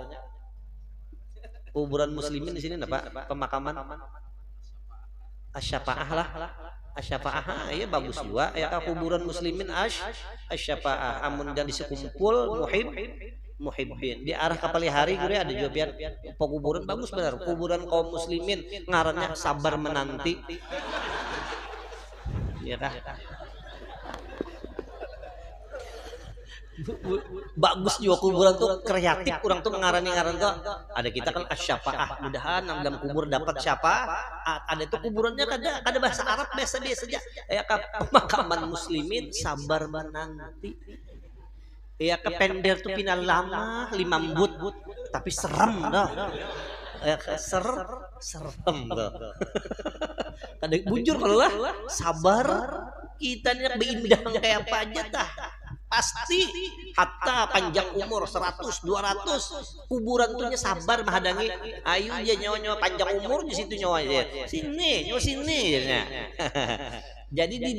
kuburan muslimin di sini apa pemakaman asy-syafaah lah asy-syafaah ya bagus juga ya kuburan muslimin asy-syafaah amun dan disekumpul muhibbin di arah Kapalihari gue ada juga biar kuburan bagus benar kuburan kaum muslimin ngarannya sabar menanti ya kah bagus juga kuburan tuh kreatif kurang tuh ngaran tuh ada kita kan asy-syafaah mudahan dalam kubur dapat syafaat ada tuh kuburannya kada bahasa Arab biasa aja ya pemakaman muslimin sabar menanti Ya ke pender tuh pina lama limambut tapi serem dah. Ya serem dah. Kada bujur kalau lah sabar kita nih beindang kayak apa aja tah. Pasti hatta panjang umur 100 200 kuburan tuhnya sabar menghadangi ayo aja nyawa panjang umur di situ nyawa aja sini nyawa sini ya. Jadi di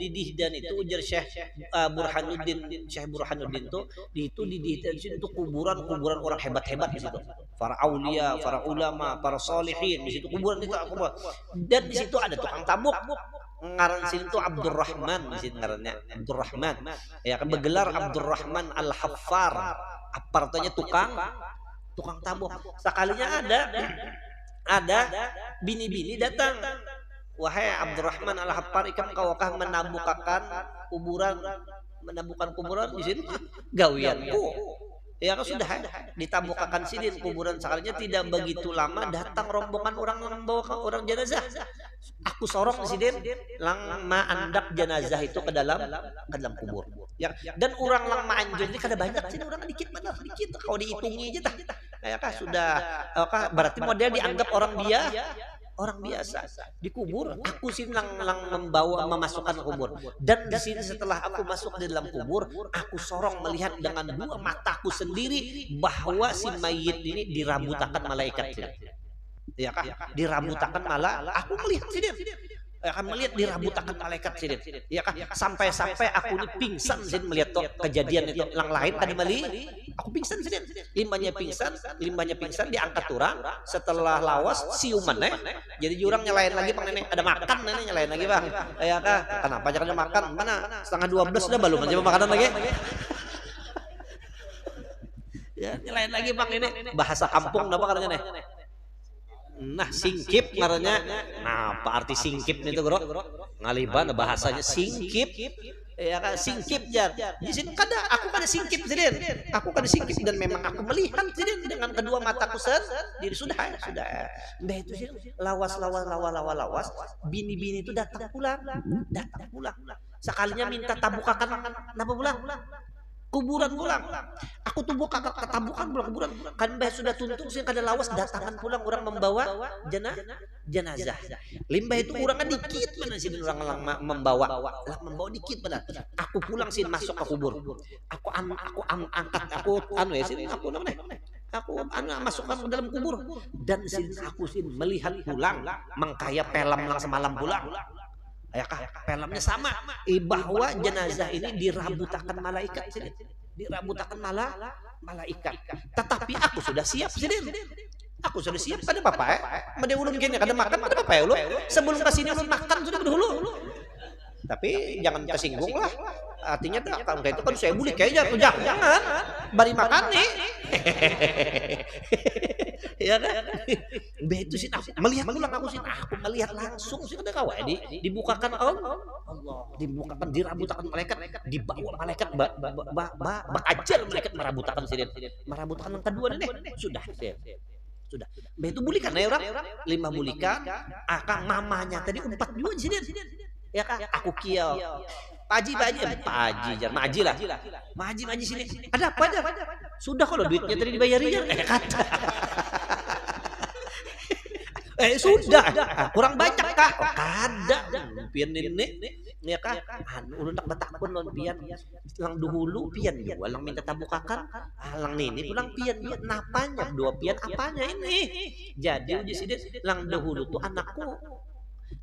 Dihdan itu ujar Syekh Burhanuddin tuh di Dihdan itu kuburan orang hebat-hebat di situ, para aulia, para ulama, para solihin di situ kuburan itu dan di situ ada tukang tabuk ngaran sini tuh Abdurrahman di sini ngarannya Abdurrahman ya kan bergelar Abdurrahman Al-Haffar apartanya tukang tabuk. Sekalinya ada bini-bini datang, wahai Abdurrahman Al-Haffar ikam kawakah menabukakan kuburan di sini gawianku. Ya kan sudah ditabukakan sidin kuburan. Sekalinya tidak begitu lama datang rombongan orang membawa orang jenazah. Aku sorong di sidin lang maandak jenazah itu ke dalam kubur. Ya, dan orang lang maanjur ini kada banyak sini orang dikit kalau dihitungi aja tah. Ya kan sudah berarti model dianggap orang biasa dikubur. Aku sini lang memasukkan kubur, dan di sini setelah aku masuk di dalam kubur aku sorong melihat dengan dua mataku sendiri bahwa si mayit ini dirabutakan malaikat ya kah dirabutakan aku melihat sini akan melihat dirabutakan malaikat sini ya kah sampai aku ini pingsan sini melihat kejadian itu yang lain tadi mali aku pingsan sini limbahnya pingsan diangkat orang setelah lawas siuman jadi jurang nyalain lagi bang nenek ada makan nenek nyalain lagi bang ya kah kenapa jangan makan mana setengah 12 udah belum aja makanan lagi ya nyalain lagi bang nenek bahasa kampung apa katanya nih. Nah singkip ngarannya. Nah apa arti singkip itu bro? Ngaliban bahasanya singkip. Ya kan singkip jar. Di sini aku kada singkip sidin. Aku kada singkip dan memang aku melihat sidin dengan kedua mataku sendiri sudah. Mbah itu sih lawas. Bini-bini itu datang pulang. Sekalinya minta tabukakan napa pulang? Kuburan pulang. Aku tuh buka ketabukan pulang kuburan. Kan mbah sudah tuntung sih kada lawas datangan pulang orang membawa jenazah. Limbah itu orangnya dikit mana sih orang membawa dikit pada. Aku pulang sih masuk ke kubur. Aku angkat aku ya sini aku namanya. Aku masukkan ke dalam kubur dan sini aku sih melihat pulang mengkaya pelam lang semalam pulang. Ya kah filmnya sama bahwa jenazah ini dirabutakan malaikat sidin. Malaikat. Tetapi aku sudah siap sidin. Aku sudah siap pada papa made ulun kene kada makan pada papa ulun sebelum ke sini ulun makan sudah dulu. Tapi jangan kesinggung lah. Artinya kalau kayak itu kan saya bulik aja jangan bari makan nih. Ya kan? Begitu sih aku melihat pulang aku melihat langsung sih kada kawa dibukakan Allah. Dibukakan dirabutakan malaikat, dibawa malaikat bakajar malaikat merabutakan sidin. Merabutakan yang kedua nih. Sudah. Begitu bulikan ya orang 5 bulikan, akang mamanya tadi 4 juga sidin. Ya kan? Aku kiau. Paji jar maji lah. Maji sini. Ada apa aja? Sudah kalau duitnya tadi dibayari jar. Kata. Sudah. Kurang banyak kah? Kada. Pian ini. Ya kah? Ulun nak batakun non pian. Lang dahulu pian juga lang minta tabukakan. Lang nini pulang pian juga napanya 2 pian apanya ini. Jadi uji sidin lang dahulu tuh anakku.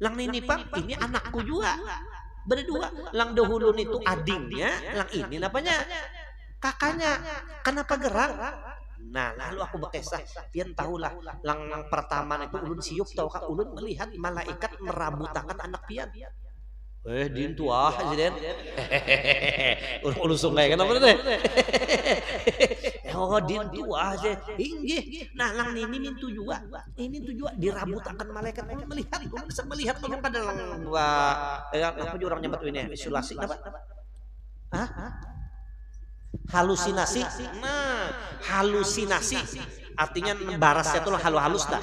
Lang nini pak ini anakku juga. Berdua lang dahulu itu adingnya, lang ini napanya kakaknya. Kenapa gerang? Nah lalu aku berkisah pian tahulah lang pertama itu ulun siuk tahu kak ulun melihat malaikat merabutakan anak pian. Din tua sidin. Ulun sungai kenapa teh? Oh din tua aja. Inggih. Nah lang ini mintu juga. Ini tuh juga dirabutakan malaikat. Ulun melihat, ulun bisa melihat ulun pada lang apa orang nyebut ini isolasi apa? Hah? Halusinasi. Nah, halusinasi artinya barasnya tuh halus dah.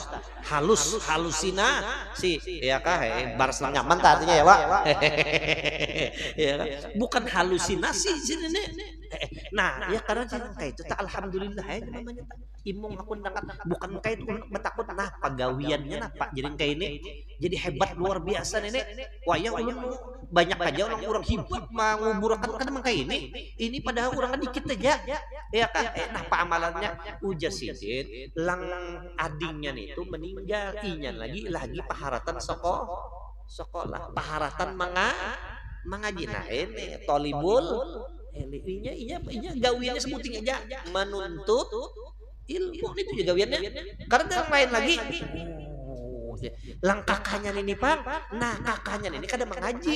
Halusinasi ya kah? Baras lang nyaman tah artinya ya, Pak. Ya kan? Bukan halusinasi sini nih. Nah, ya karena kayak itu alhamdulillah ya namanya imong aku nangkat bukan kayak itu betakut nah pagawiannya nah Pak jadi kayak ini jadi hebat luar biasa nenek wayah ulun banyak aja orang hebat menguburakan kan emang kayak ini padahal orang dikit aja ya kan nah Pak amalannya ujar sidin lang adingnya itu meninggal inya lagi paharatan sekolah paharatan mengaji nah ini tolibul inya gawiannya sebuting aja menuntut ilmu itu juga gawiannya karena yang lain lagi lang kakaknya ini Pak nah kakaknya ini kadang mengaji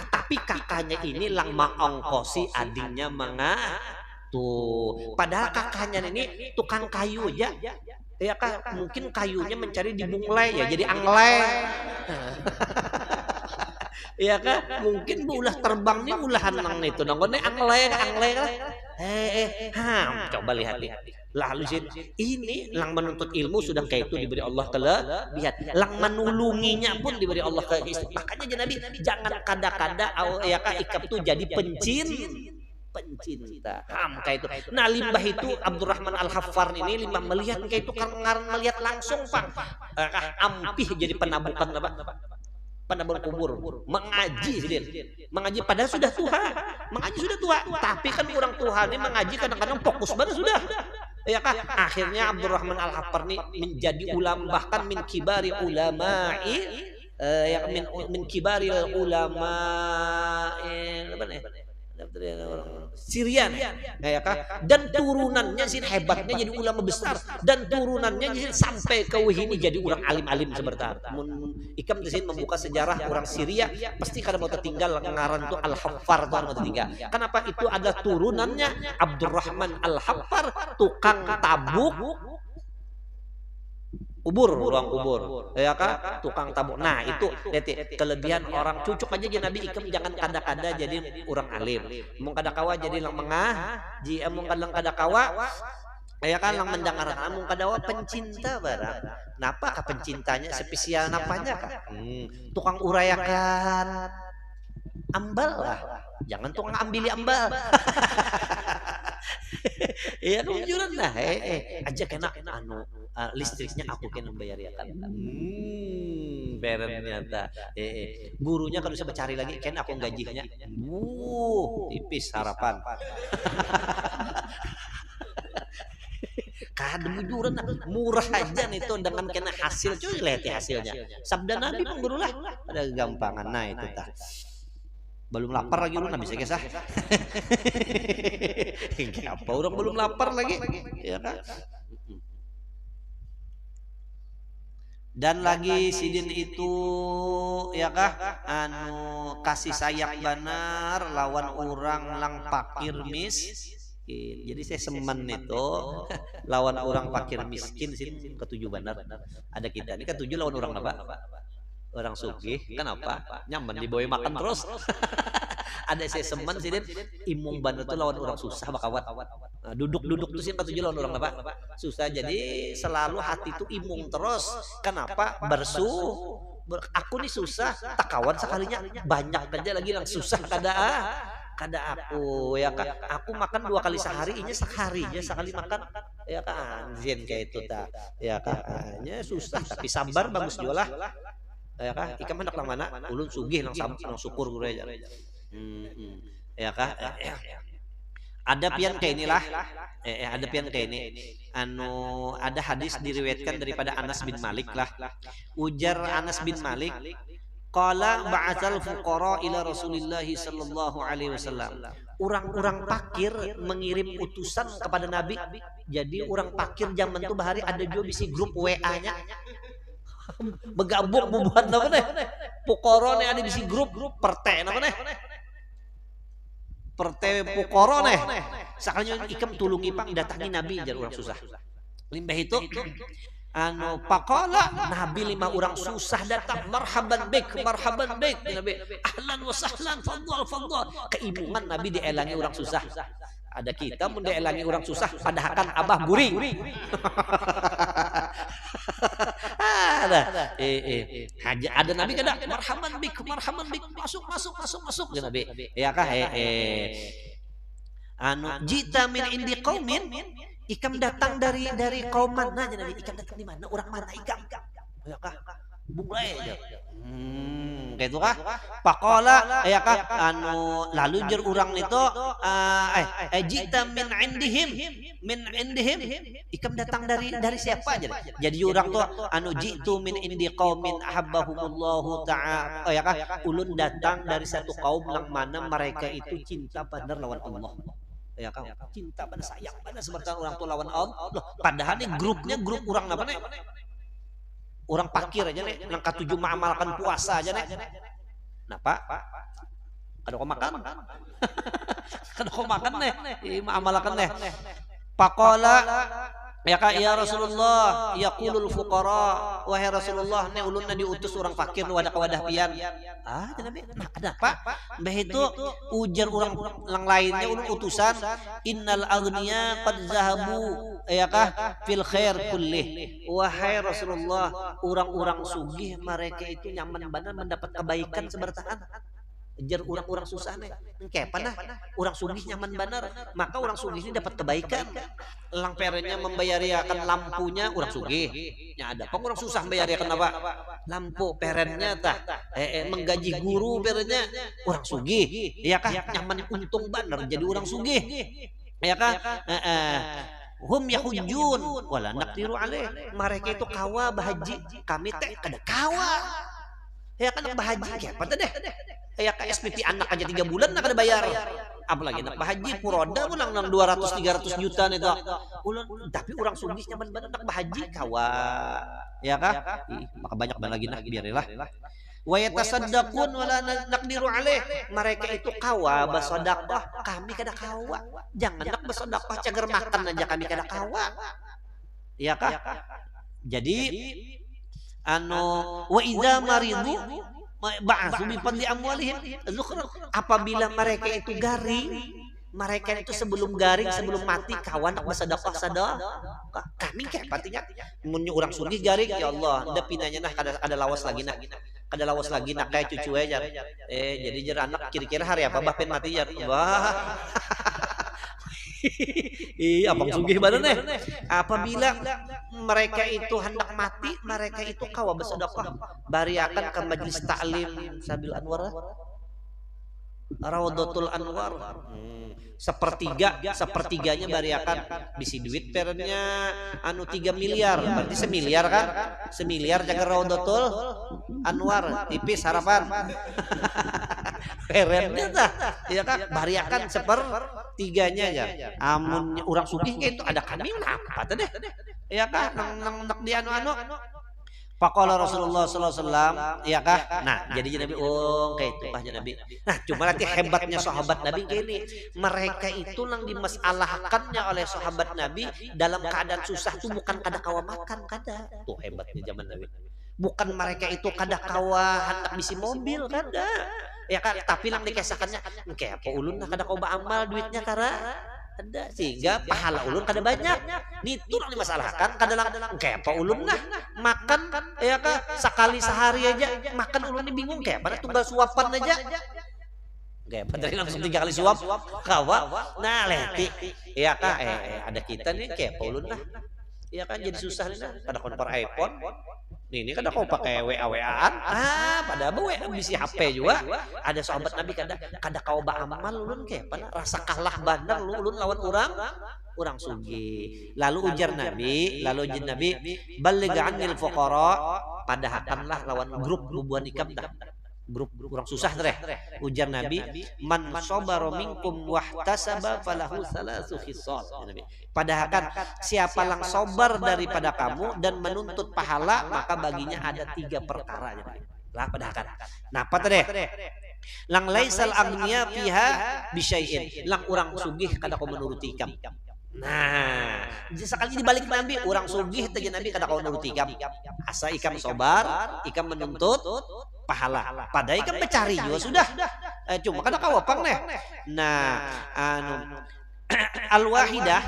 tapi kakaknya ini lang maongkosi adingnya tuh padahal kakaknya ini tukang kayu aja ya kan mungkin kayunya mencari di bunglai ya jadi anglai iya kan mungkin ulah terbang nih ulahan nang itu nongone anglai coba lihat lalu ini lang menuntut ilmu sudah kayak itu diberi Allah lihat lang menulunginya pun diberi Allah makanya Nabi jangan kada-kada ya kan ikap tuh jadi pencinta kayak itu nah limbah itu Abdurrahman Al-Haffar ini limbah melihat kayak itu karena melihat langsung Pak ampih jadi penabukan apa penabur kubur mengaji mengaji padahal sudah tua tapi kan orang tua ini mengaji kadang-kadang fokus banget sudah ya kan akhirnya Abdurrahman Al-Haffar ini menjadi ulama bahkan min kibari ulama min kibari ulama Syria ya kan dan turunannya sih hebatnya jadi ulama besar dan turunannya sih sampai ke ini jadi orang alim-alim seperti ikam di sini membuka sejarah orang Syria pasti kada mau tertinggal ngaran tuh Al-Haffar tuh mau tertinggal kenapa itu ada turunannya Abdurrahman Al-Haffar tukang tabuk ruang kubur ya kan tukang tabuk nah itu kelebihan orang cucuk aja jadi Nabi ikam jangan kada-kada jadi orang alim mau kada-kawa jadi lang mengaji mau kada-kawa ya kan lang mendengar mau kada-kawa pencinta barang napa pencintanya spesial napanya kah tukang urayakan ambal lah jangan tukang ambili ambal iya kejujuran nah aja kena listriknya aku kena bayar ya kan ternyata gurunya kalau bisa cari lagi kan aku gajinya tipis harapan kadang jujuran murah aja nih tuh dengan kena hasil cuy lihat hasilnya sabda Nabi mengguru lah ada gampangan nah itu tah belum lapar lagi lu nabi saya kisah apa orang belum lapar lagi ya kan dan lagi sidin itu ya kah kasih sayang benar lawan orang lang fakir jadi saya semen itu lawan orang fakir miskin sih ketujuh benar ada kita ini ketujuh lawan orang apa orang sugih kenapa nyaman dibawa makan terus ada saya semen sih imung benar tuh lawan orang susah bakawat duduk tuh sih ketujuh lawan orang apa susah jadi selalu hati tuh imung terus kenapa aku nih susah tak kawan sekalinya banyak aja lagi yang susah kada aku ya kan aku makan 2 kali sehari ini sekali makan ya kan zin kayak itu tak ya kan hanya susah tapi sabar bagus jualah ya kan ikam hendak lang mana ulun sugih lang syukur gue aja ya kan ada pian kayak inilah ada pian kayak ini ada hadis diriwayatkan daripada Anas bin Malik lah ujar Anas bin Malik qala ba'atsal fuqara ila Rasulillah sallallahu alaihi wasallam orang-orang fakir mengirim utusan kepada Nabi jadi orang fakir zaman itu bahari ada juga bisi grup WA-nya begabung bubuhan apa nih pukoro nih ada bisi grup perte apa nih perte pukoro nih sekalinya ikam tulungi pang datangi Nabi jar orang susah limbah itu Pakola Nabi 5 orang susah datang, marhaban bik Nabi, ahlan wa sahlan, fadhal. Keibungan Nabi dielangi orang susah. Ada kita mun dielangi orang susah padahal kan abah guring. Ada Nabi kada marhaban bik masuk ya Nabi. Ya kah jita min indi qaumin, ikam datang dari kaum mana aja Nabi? Ikam datang di mana? Orang mana ikam? Ya kah? Bunglai aja. Kayak itu kah? Pakola ya kah? Lalu jer urang itu jita min indihim, ikam datang dari siapa aja? Jadi orang tuh jitu min indi qaumin ahabbahumullahu ta'ala, ya kah? Ulun datang dari satu kaum yang mana mereka itu cinta benar lawan Allah. Ya kan, cinta pada sayang pada seperti orang tua lawan Allah. Padahal nih grup orang apa nih? Orang pakir aja nih, yang ketujuh mengamalkan puasa aja nih. Nah Pak, ada kau makan? Ada kau makan nih? Mengamalkan nih. Pakola ya kak ya Rasulullah, yaqulul fuqara, wahai Rasulullah, nih ulunna diutus orang fakir wadah pian. Nabi. Nah, kenapa? Mbah itu ujar orang yang lainnya ulun utusan, innal aghniya qad zahabu ya kah fil khair kullih. Wahai Rasulullah, orang-orang sugih mereka itu nyaman benar mendapat kebaikan sebertaan. Jar orang-orang susah nih, kayak panah orang sugih nyaman benar, maka orang sugih ini dapat kebaikan. Lang perennya membayariakan lampunya orang sugih, nya ada apa orang susah membayariakan apa? Lampu perennya tah, menggaji guru perennya orang sugih, ya kah nyaman untung benar jadi orang sugih, ya kah? Hum yahujun wala naqdiru alaih, mereka itu kawa bahaji, kami teh kada kawa, ya kan bahaji kayak apa deh? Ya kayak SPP anak aja 3 bulan nak ada bayar, apalagi nak bahaji puroda ulang 200-300 juta nih tuh. Tapi orang sugih nyaman banget nak bahaji kawa, ya kah? Maka banyak lagi nak biarilah. Wa yatasaddaqun wala naqdiru alaih, mereka itu kawa bersedekah, kami kada kawa. Jangan nak bersedekah cager makan aja kami kada kawa, ya kah? Jadi wa idza maridu ba'atsu bi fadli amwalihim, apabila mereka itu garing, mereka itu sebelum garing, sebelum mati kawan nak bersedekah kami kayak patinya mun orang sugih garing ya Allah nda pinanya nah ada lawas lagi nak kayak cucu aja jadi jer anak kira-kira hari apa bah pen mati ya wah. Abang sugih badan nih. Apabila mereka itu hendak mati, mereka itu kawa bersedekah, bariakan ke majelis ta'lim Sabil Anwar, Raudhatul Anwar. Sepertiganya bariakan bisi duit perennya 3 miliar, berarti 1 miliar kan? 1 miliar jaga Raudhatul Anwar, tipis harapan. Perennya tah, ya kan? Bariakan 1/3 aja. Amun orang sugih kayak itu ada kami apa teh? Ya kan? Nang di anu. Faqala Rasulullah sallallahu alaihi wasallam, ya kah? Nah, jadi Nabi kayak itu kah Nabi. Nah, cuma nanti hebatnya sahabat Nabi kayak ini. Mereka itu nang dimasalahkannya oleh sahabat Nabi dalam keadaan susah tuh bukan kada kawa makan, kada. Tuh hebatnya zaman Nabi. Bukan mereka itu kada kawa hendak bisi mobil, kada. Ya kan, tapi nang dikesakannya kayak apa ulun kada kawa amal duitnya kara ada, sehingga pahala ulun kada banyak. Nitu nang dimasalahkan kada lang kayak apa ulun nah makan ya kan sekali sehari aja makan ulun ini bingung kayak pada tunggal suapan aja. Kayak padahal langsung 3 kali suap kawa. Nah, leti ya kan ada kita nih kayak apa ulun nah. Ya kan jadi susah nih nah pada konver iPhone. Ini kan kau pakai WA-WAan, pada WA bisi HP juga. Ada sahabat Nabi kada kau beramal ulun kayak pada rasa kalah bandar ulun lawan orang sugih. Lalu ujar Nabi, baligh anil fuqara, padahakanlah lawan grup bubuan ikam dah. Grup orang susah teh. Ujar Nabi, man sabara minkum wahtasaba falahu salasu khisal. Padahal siapa lang sabar daripada kamu dan menuntut pahala maka baginya ada 3 perkara. Lah padahal. Nah, apa teh? Lang laisal aghniya fiha bisyai'in. Lang orang sugih kada kau menuruti ikam. Nah, sekali dibalik Nabi, orang sugih teh Nabi kada kawan nuruti ikam. Asa ikam sobar, ikam menuntut pahala. Padahal ikam mencari juga sudah. Cuma kada kawapang neh. Nah, al-wahidah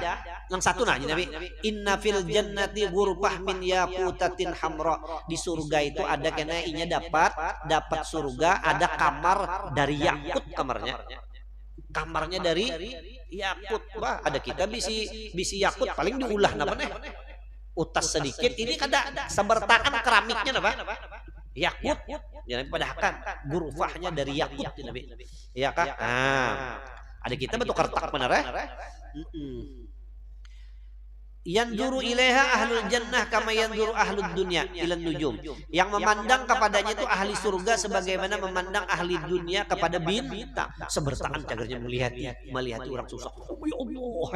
yang satu nah Nabi, inna fil jannati ghurfah min yaqutatin hamra. Di surga itu ada kena inya dapat surga, ada kamar dari yakut kamarnya. Kamarnya dari yakut. Wah, ada kita bisi yakut paling diulah napa nih? Utas sedikit ini kada sebertaan keramiknya napa? Yakut. Ya pada akan gurufahnya dari yakut Nabi. Iya kah? Ada kita betul kertak benar ya? Yanzuru ilaiha ahlul jannah kama yanzuru ahlud dunya ilan nujum. Yang memandang kepadanya itu ahli surga sebagaimana memandang ahli dunia kepada bintang. Sebertaan cagernya melihat orang susah. Oh ya Allah.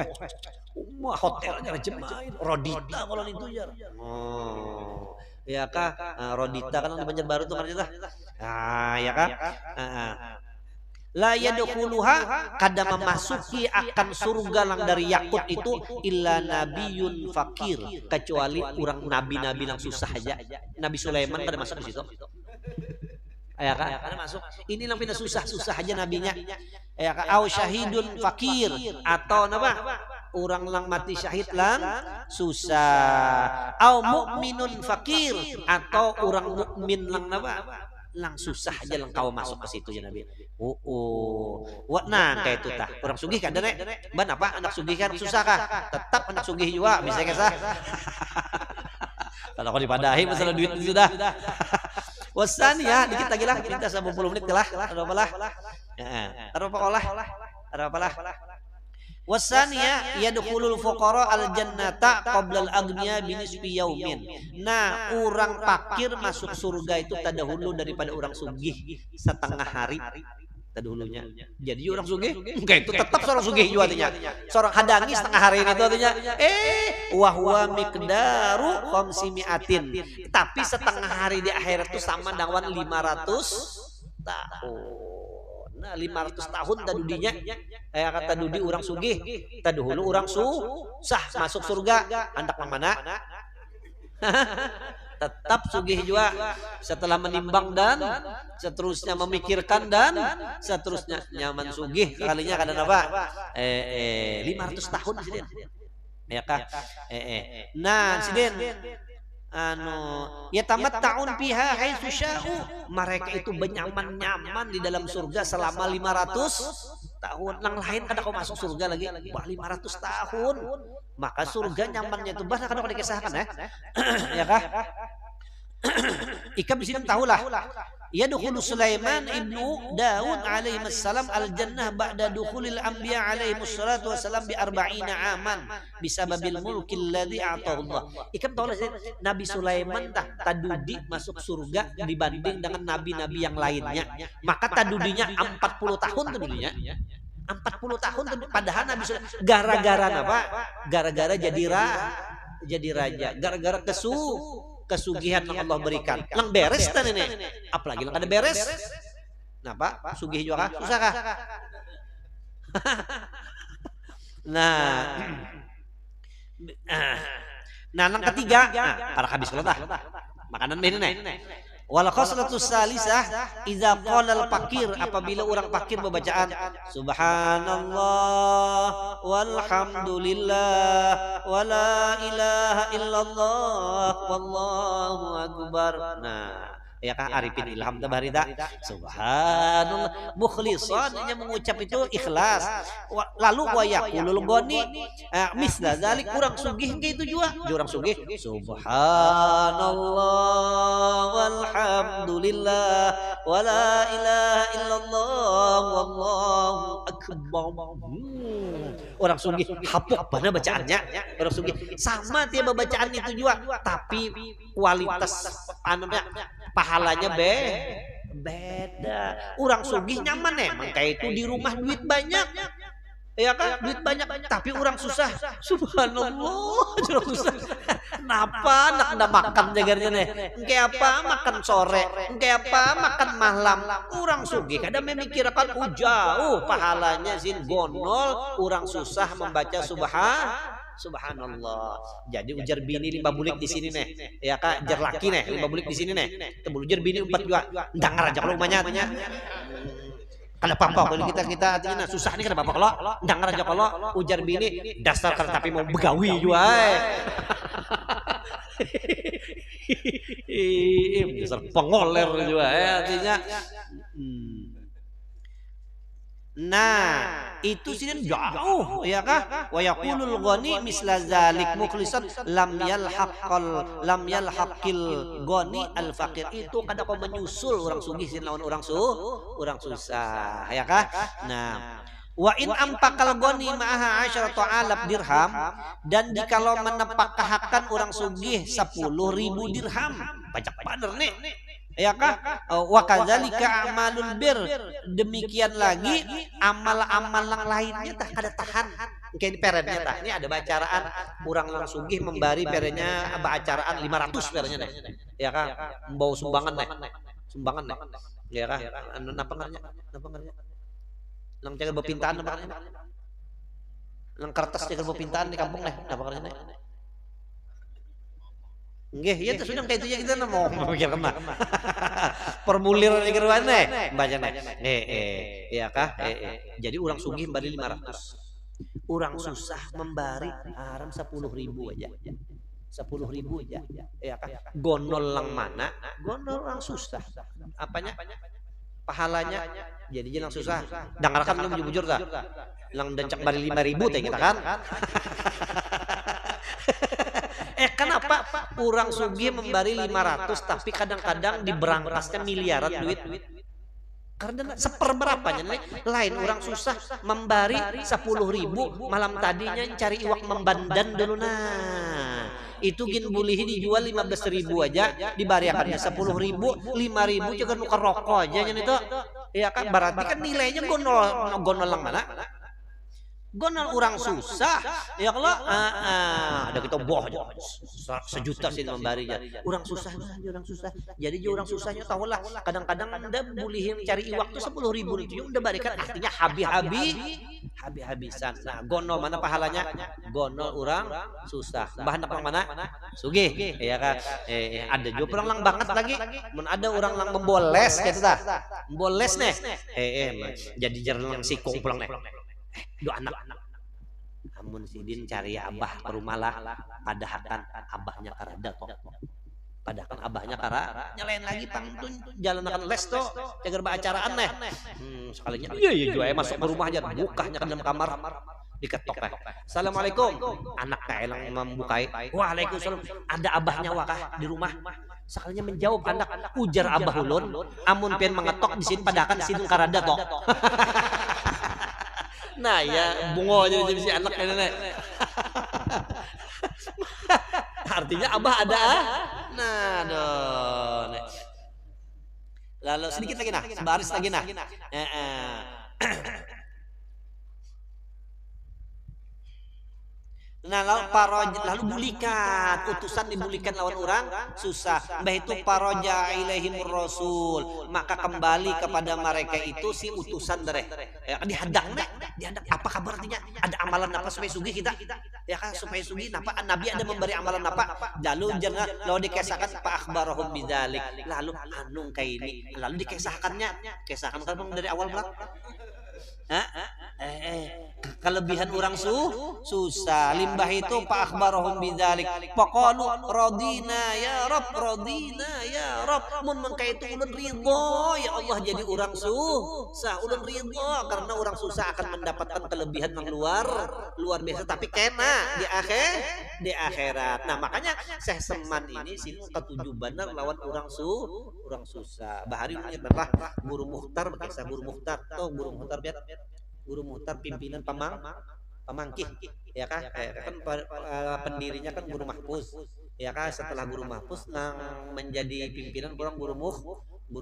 Hotelnya jemain Rodita kalau itu ya. Oh. Ya kah? Rodita kan di Banjarbaru tuh Rodita. Ya kah? La yadkhuluha kada memasuki akan surga lang dari yakut itu illa nabiyun fakir, kecuali orang nabi-nabi yang susah aja. Nabi Sulaiman kada masuk di situ. Ya kan? Kada masuk. Ini yang pindah susah-susah aja nabinya. Ya kan? Au syahidun fakir atau napa? Orang lang mati syahid lang susah. Au mukminun fakir atau orang mukmin lang napa? Lang susah aja lang kau masuk ke situ ya Nabi. Nah kayak itu tah. Orang sugih kan nek. Ban apa anak sugih kan susah kah? Tetap anak sugih juga bisa kasah. Kalau kau dipadahi masalah duit sudah. Wasan ya dikit lagi lah kita 90 menit lah. Ada apa lah? Ada apa olah? Ada apa lah? Wasaniya yadkhulul fuqara al jannata qabla al aghniya bi nisfi yaumin. Nah, orang fakir masuk surga itu tadahulu daripada orang sugih setengah hari tadahulunya. Jadi orang sugih enggak itu tetap seorang sugih juga artinya. Seorang hadangi setengah hari itu artinya wa huwa miqdaru khamsimiatin. Tapi setengah hari di akhirat itu sama dengan 500 tahun. Nah 500 tahun tadudinya kata dudi orang sugih taduhulu orang susah masuk surga andak mana tetap sugih juga setelah menimbang dan seterusnya memikirkan dan seterusnya nyaman sugih kalinya kadang apa 500 tahun sidin ya kah nah sidin ya tamat tahun piha haitsu sya'u, mereka itu bernyaman-nyaman di dalam surga selama 500 tahun. Yang lain kada kau masuk surga lagi 500 tahun. Maka surga nyamannya itu bahkan kada kau dikisahkan ya kah? Ikam di sini tahulah. Yadkhulu Sulaiman ibnu Daud alaihi salam al jannah ba'da dukhulil anbiya alaihi wassalatu wassalam bi 40 aman bisababil mulki alladhi a'tahu Allah. Ikam tahu Nabi Sulaiman tadudi masuk surga dibanding dengan nabi-nabi yang lainnya. Maka tadudinya 40 tahun tadudinya. 40 tahun padahal Nabi Sulaiman gara-gara apa? Gara-gara jadi raja, gara-gara kesugihan yang Allah berikan. Lang beres tan ini. Apalagi lang kada beres. Napa? Sugih juga kah? Susah kah? Nah, yang ketiga, para habis kalau tah. Makanan ini nih. Wal khoslatus salisah idza qala al fakir, apabila orang fakir membacaan subhanallah walhamdulillah wala ilaha illallah wallahu akbar. Nah, ya kan arifin ilham tabarida subhanallah mukhlisan nya mengucap itu ikhlas. Lalu wa yaqulul ghani misla zalik kurang sugih ke itu juga orang sugih subhanallah walhamdulillah wala ilaha illallah wallahu akbar. Orang sugih hapuk mana bacaannya orang sugih sama dia bacaan itu juga tapi kualitas pahalanya beda. Orang sugih nyaman kayak itu di rumah duit banyak. Ya kan duit banyak tapi orang susah. Subhanallah, orang susah. Kenapa anak ndak makan jagarnya nih? Engke apa makan sore? Engke apa makan malam? Orang sugih kadang memikirkan jauh pahalanya sin gonol orang susah membaca Subhanallah. Jadi ujar bini 5 bulik di sini nih. Ya Kak, jar laki nih 5 bulik di sini nih. Tebul ujar bini 4 juga. Dengar aja kalau rumahnya tanya. Kalau apa kalau kita artinya susah nih kenapa kalau dengar aja kalau ujar bini dasar tapi mau begawi juga. Dasar pengoler juga ya artinya. Nah, itu sih jauh ya kah? Wa yaqulul ghani misla zalik mukhlisan lam yalhaqil ghani al faqir. Itu kada kau menyusul orang sugih sin lawan orang susah ya kah? Nah, wa in ampakal ghani ma'aha 10 alaf dirham, dan jikalau menepakahakan orang sugih 10.000 dirham. Banyak bener nih. Ya kah? Wa kadzalika amalul bir, demikian lagi amal-amal yang lainnya tak kada tahan. Kayak perennya tah. Ini ada bacaraan orang lang sugih membari perennya bacaraan 500 perennya nih. Ya kah? Membawa sumbangan nih. Sumbangan nih. Ya kah? Napa ngarnya? Napa ngarnya? Lang jaga bepintaan napa ngarnya? Lang kertas jaga bepintaan di kampung nih. Napa ngarnya nih? Nggih, iya tuh sudah kayak itu ya kita mau mikir kena. Formulir di keruane baca nih. Iya kah? Jadi orang sugih membari 500. Orang susah membari haram 10.000 aja. 10.000 aja. Iya kah? Gonol lang mana? Gonol orang susah. Apanya? Pahalanya. Jadi lang susah. Dengarkan lu bujur dah. Lang dencak bari 5.000 teh kita kan. Kenapa orang sugih membari 500 tapi kadang-kadang diberangkasnya miliaran duit? Karena seperberapanya nih lain orang susah membari 10.000 malam tadinya cari iwak membandan dulu. Nah itu gin bulihi dijual 15.000 aja dibariakannya 10.000, 5.000 juga nuker rokok aja itu ya kan, berarti kan nilainya gonol lang mana? Gonal orang susah ya kalau ada kita boh sejuta sih membari ya orang susah jadi orang susahnya tahu lah kadang-kadang anda bulihin cari iwak tuh 10.000 itu udah barikan artinya habis-habisan. Nah gonol mana pahalanya? Gonol orang susah bahan apa mana? Sugih ya kan. Ada juga orang lang banget lagi ada orang lang memboles gitu dah memboles nih jadi jarang sikung pulang nih. Dua anak amun sidin cari abah ke rumah lah padahkan abahnya karada toh padahkan abahnya kara nyalain lagi pantun jalan akan les toh jaga acaraan nih sekalinya iya juga masuk ke rumah aja bukanya ke dalam kamar diketok teh. Assalamualaikum. Anak kaelang membukai. Waalaikumsalam. Ada abahnya wakah di rumah. Sekalinya menjawab anak ujar abah ulun amun pian mengetok di sini padahkan sidin karada toh. Nah ya bungo jadi si anak nenek. Artinya abah ada. Nah dong. Lalu sedikit lagi nah, sebaris lagi nah. Nah lalu bulikan utusan dibulikan lawan orang susah. Mbah itu paroja ilaihimur rasul, maka kembali kepada mereka itu si utusan dari dihadang apa kabar artinya ada amalan apa supaya sugih kita ya kan supaya sugih napa nabi ada memberi amalan apa lalu jangan lalu dikisahkan pak akhbarahum bidzalik lalu anung kayak ini lalu dikisahkannya kan dari awal belak kelebihan orang susah limbah itu pak akhbarahum bidzalik faqalu radina ya rab mun mengkai itu ulun ridho ya Allah jadi orang susah ulun ridho karena orang susah akan mendapatkan kelebihan yang luar biasa tapi kena di akhirat. Nah makanya Syekh Seman ini sih ketujuh benar lawan orang susah. Bahari menyebutlah Guru Mukhtar berkisah Guru Mukhtar biar Guru Mukhtar pimpinan pamangkih ya kan pendirinya kan Guru Mahfuz ya kan setelah Guru Mahfuz nang menjadi pimpinan orang Guru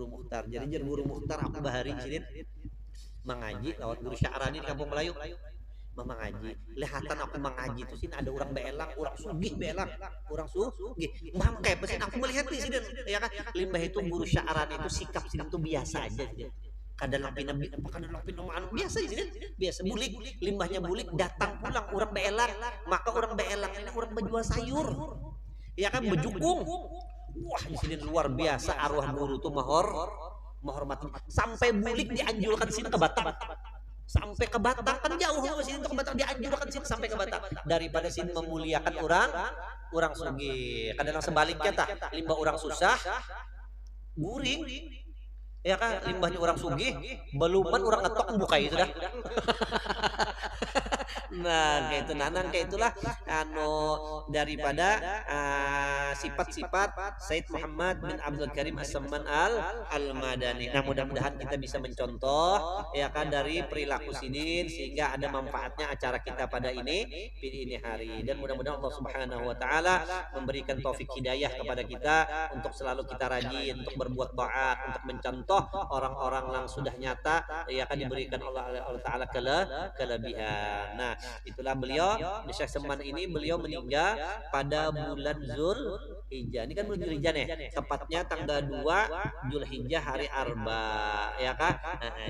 Mukhtar. Jadi Guru Mukhtar aku bahari sini mengaji lewat Guru Sya'rani di Kampung Melayu mama ngaji, lihatan aku mengaji itu sini ada orang beelang, orang sugih beelang, orang sugih. Bangkai pesin aku melihat di sini, ya kan? Limbah itu guru sya'ran itu sikap sini itu biasa aja. Kadang lapin biasa ini, biasa bulik, limbahnya bulik, datang pulang orang beelang, maka orang beelang ini orang berjual sayur, ya kan bejukung. Wah di sini luar biasa arwah guru tuh menghormati, sampai bulik dianjurkan sini ke Batam. Sampai ke Batam kan jauh loh sini untuk ke Batam, dianjurkan sini sampai ke Batam daripada sini memuliakan orang sugih. Kadang sebaliknya tah, limbah orang susah guring, ya kan, limbahnya orang sugih beluman orang ngetok buka itu dah. Nah kayak itu nanang kayak itulah daripada sifat-sifat Said Muhammad bin Abdul Karim As-Samman Al-Madani. Nah mudah-mudahan kita bisa mencontoh ya kan dari perilaku sini sehingga ada manfaatnya acara kita pada ini hari, dan mudah-mudahan Allah Subhanahu wa taala memberikan taufik hidayah kepada kita untuk selalu kita rajin untuk berbuat taat, untuk mencontoh orang-orang yang sudah nyata ya kan diberikan Allah taala kelebihan. Nah itulah beliau Syekh Seman ini, beliau meninggal pada bulan Zulhijjah. Ini kan bulan Zulhijjah nih, tepatnya tanggal 2 Zulhijjah hari Arba, ya kan?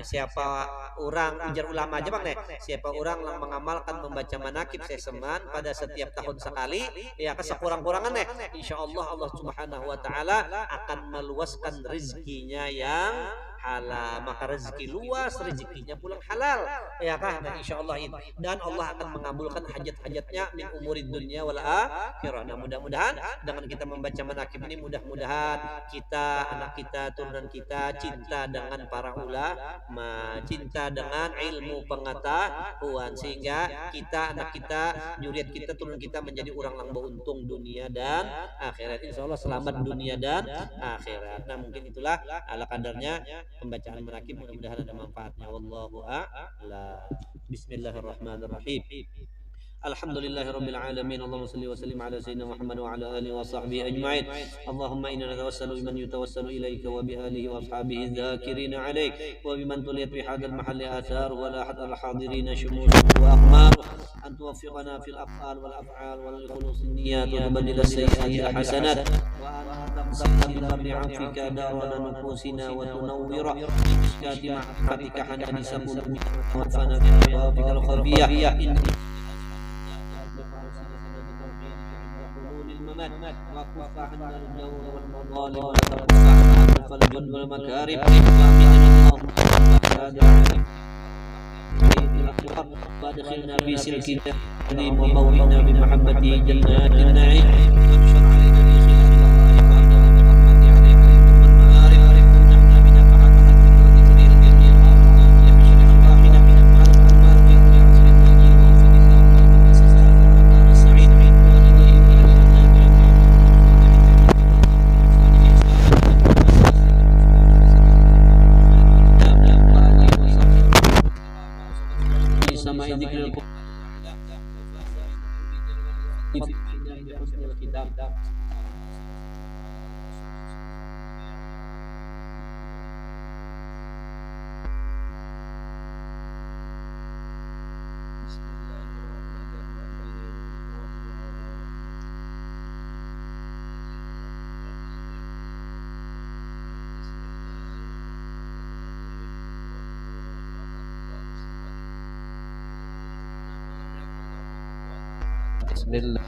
Siapa orang ujar ulama aja bang nih, siapa orang yang mengamalkan membaca manakib Syekh Seman pada setiap tahun sekali, ya kan sekurang-kurangan nih, insyaallah Allah Subhanahu wa taala akan meluaskan rezekinya yang halal, maka rezeki luas, rezekinya pulang halal, ya kan? Nah, insyaallah ini, dan Allah akan mengabulkan hajat-hajatnya min umurid dunia wal akhirah. Nah, mudah-mudahan dengan kita membaca manakib ini, mudah-mudahan kita, anak kita, turunan kita cinta dengan para ulama, cinta dengan ilmu pengetahuan, sehingga kita, anak kita, zuriat kita, turunan kita menjadi orang yang beruntung dunia dan akhirat. Insyaallah selamat dunia dan akhirat. Nah, mungkin itulah ala kadarnya pembacaan manakib, mudah-mudahan ada manfaatnya. Wallahu a'lam. Bismillahirrahmanirrahim. Alhamdulillahirabbil alamin. Allahumma shalli wa sallim ala sayyidina Muhammad wa ala alihi wa sahbihi ajma'in. Allahumma inna natawassalu biman yatawassalu ilaika wa bi alihi wa ashabihi dzakirina 'alaik wa biman tuliyat bi hadzal mahalli athar wa la hadal hadirina shumul wa aqmar an tuwaffiqana fil aqwal wal af'al wal khulus niyyat wa tubaddil as-sayyi'ati hasanat wa an taqsim bi 'afika darana nufusina wa tunawwira bi miskati ma'atika hanani sabul wa fana bi rabbikal khabiyah وكف عنا الجور والمظالم والجد والمكارم وادخلنا في سلك الكريم وموئنا بمحبته جنات النعيم وانشر علينا في خلال الخلائق وانت برحمتك عليك والمآرب وامنحنا بنفحات وذكر الجميع يبشر ارواحنا من المال بعصر الوجيه وفضل الله السعيد sama dzikir Bismillah.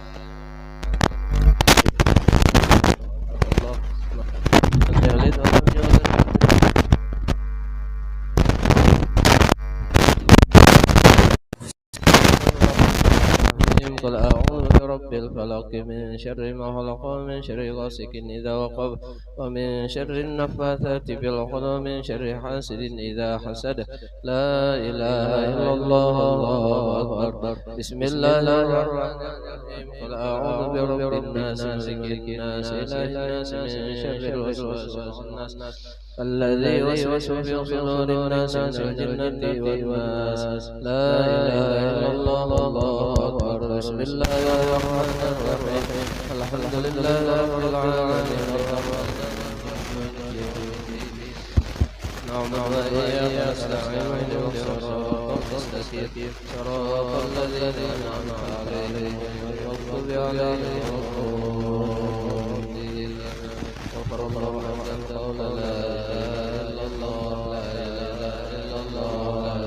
قل أعوذ برب الفلق من شر ما خلق ومن شر غاسق إذا وقب ومن شر النفاثات في العقد ومن شر حاسد إذا حسد. لا إله إلا الله الله أكبر. بسم الله الرحمن الرحيم. قل أعوذ برب الناس ملك الناس إله الناس من شر الوسواس الناس الذي يوسوس في صدور الناس من الجنة والناس. لا إله إلا الله الله أكبر. بسم الله الرحمن الرحيم. الحمد لله رب العالمين الرحمن الرحيم. نعم وإياك نستعين اهدنا الصراط المستقيم صراط الذين أنعمت عليهم غير المغضوب عليهم ولا الضالين لا إله إلا الله لا إله إلا الله لا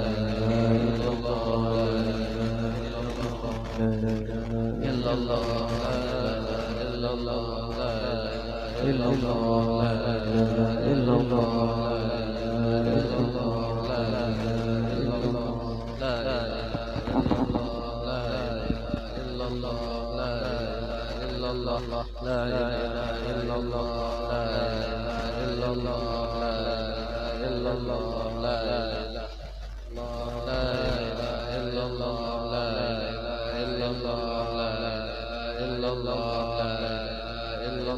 إله إلا الله إلا الله إلا الله إلا الله لا إله إلا الله إلا الله إلا الله لا إله إلا الله لا إله إلا الله إلا الله إلا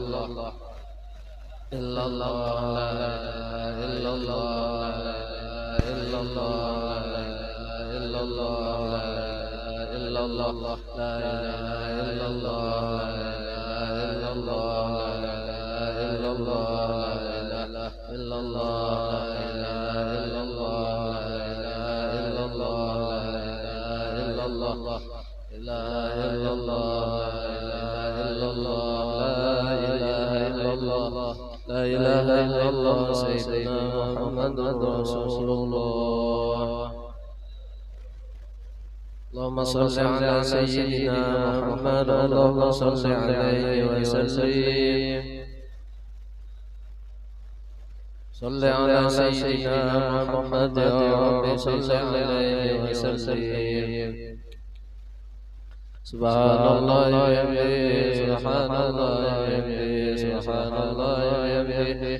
الله إلا الله إلا الله إلا الله إلا الله إلا الله لا إله إلا الله إلا الله إلا الله إلا الله إلا الله إلا الله إلا الله لا إله إلا الله إلا الله لا إله إلا الله لا إله إلا الله سيدنا محمد رسول الله اللهم صل على سيدنا محمد اللهم صل عليه وسلم صل على سيدنا محمد يا رب صل عليه وسلم سبحان الله وبحمده سبحان الله وبحمده سبحان الله وبحمده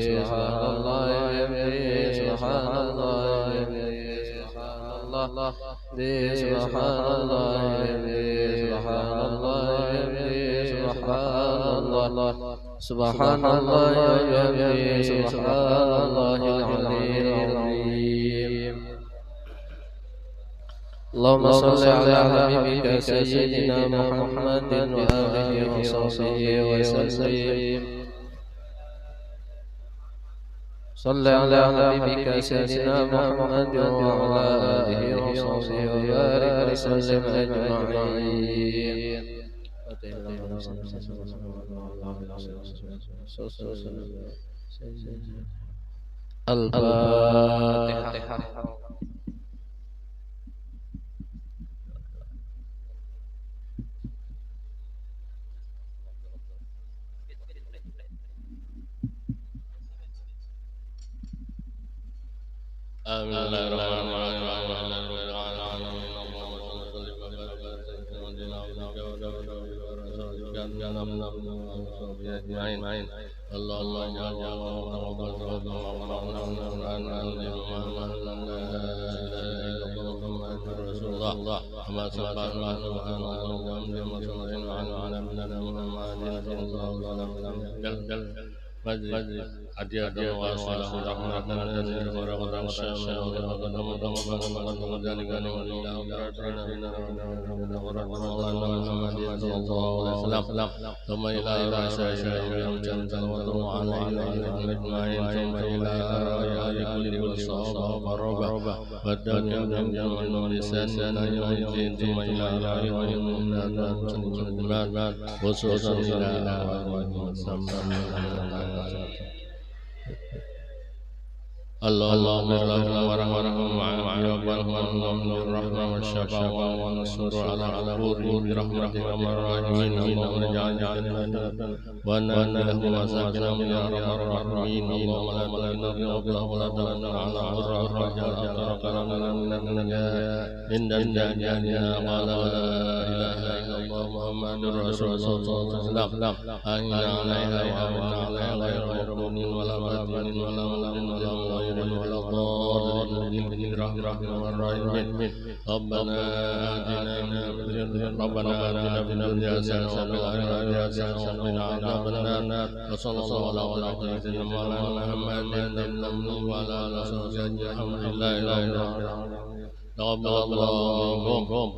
سبحان الله وبحمده سبحان الله وبحمده سبحان الله وبحمده سبحان الله سبحان الله سبحان الله سبحان الله وبحمده سبحان الله العلي العظيم اللهم صل على حبيبك سيدنا محمد وآله وصحبه وسلم صل على حبيبك سيدنا محمد وعلى آله وصحبه وبارك وسلم أجمعين. الفاتحة. Hadiah wasalah rahmatan lil warahmatan syamil wa qadam dzalika اللهم ارحم وارحم وعافهم بالرحمة والشفاء والنصر على قبورهم برحمتك الراحمين اللهم اجعل جنة ونال لهم مساكنهم يا ارحم الراحمين اللهم لا تكلنا بغفلة ولا تمنع على عذر الرجاء تركنا من النجاة عند الجاهلية قال لا إله إلا الله محمد رسول الله صلى الله عليه وسلم أهنا عليها وأمنا عليها غير مغضوب ولا ضالين ولا مضل ولا ولا ضالين برحمتك الراحمين ربنا آتنا في الدنيا حسنة وفي الآخرة حسنة وقنا عذاب النار وصلى الله على سيدنا محمد وعلى آله وصحبه الحمد لله رب العالمين تقبل الله منكم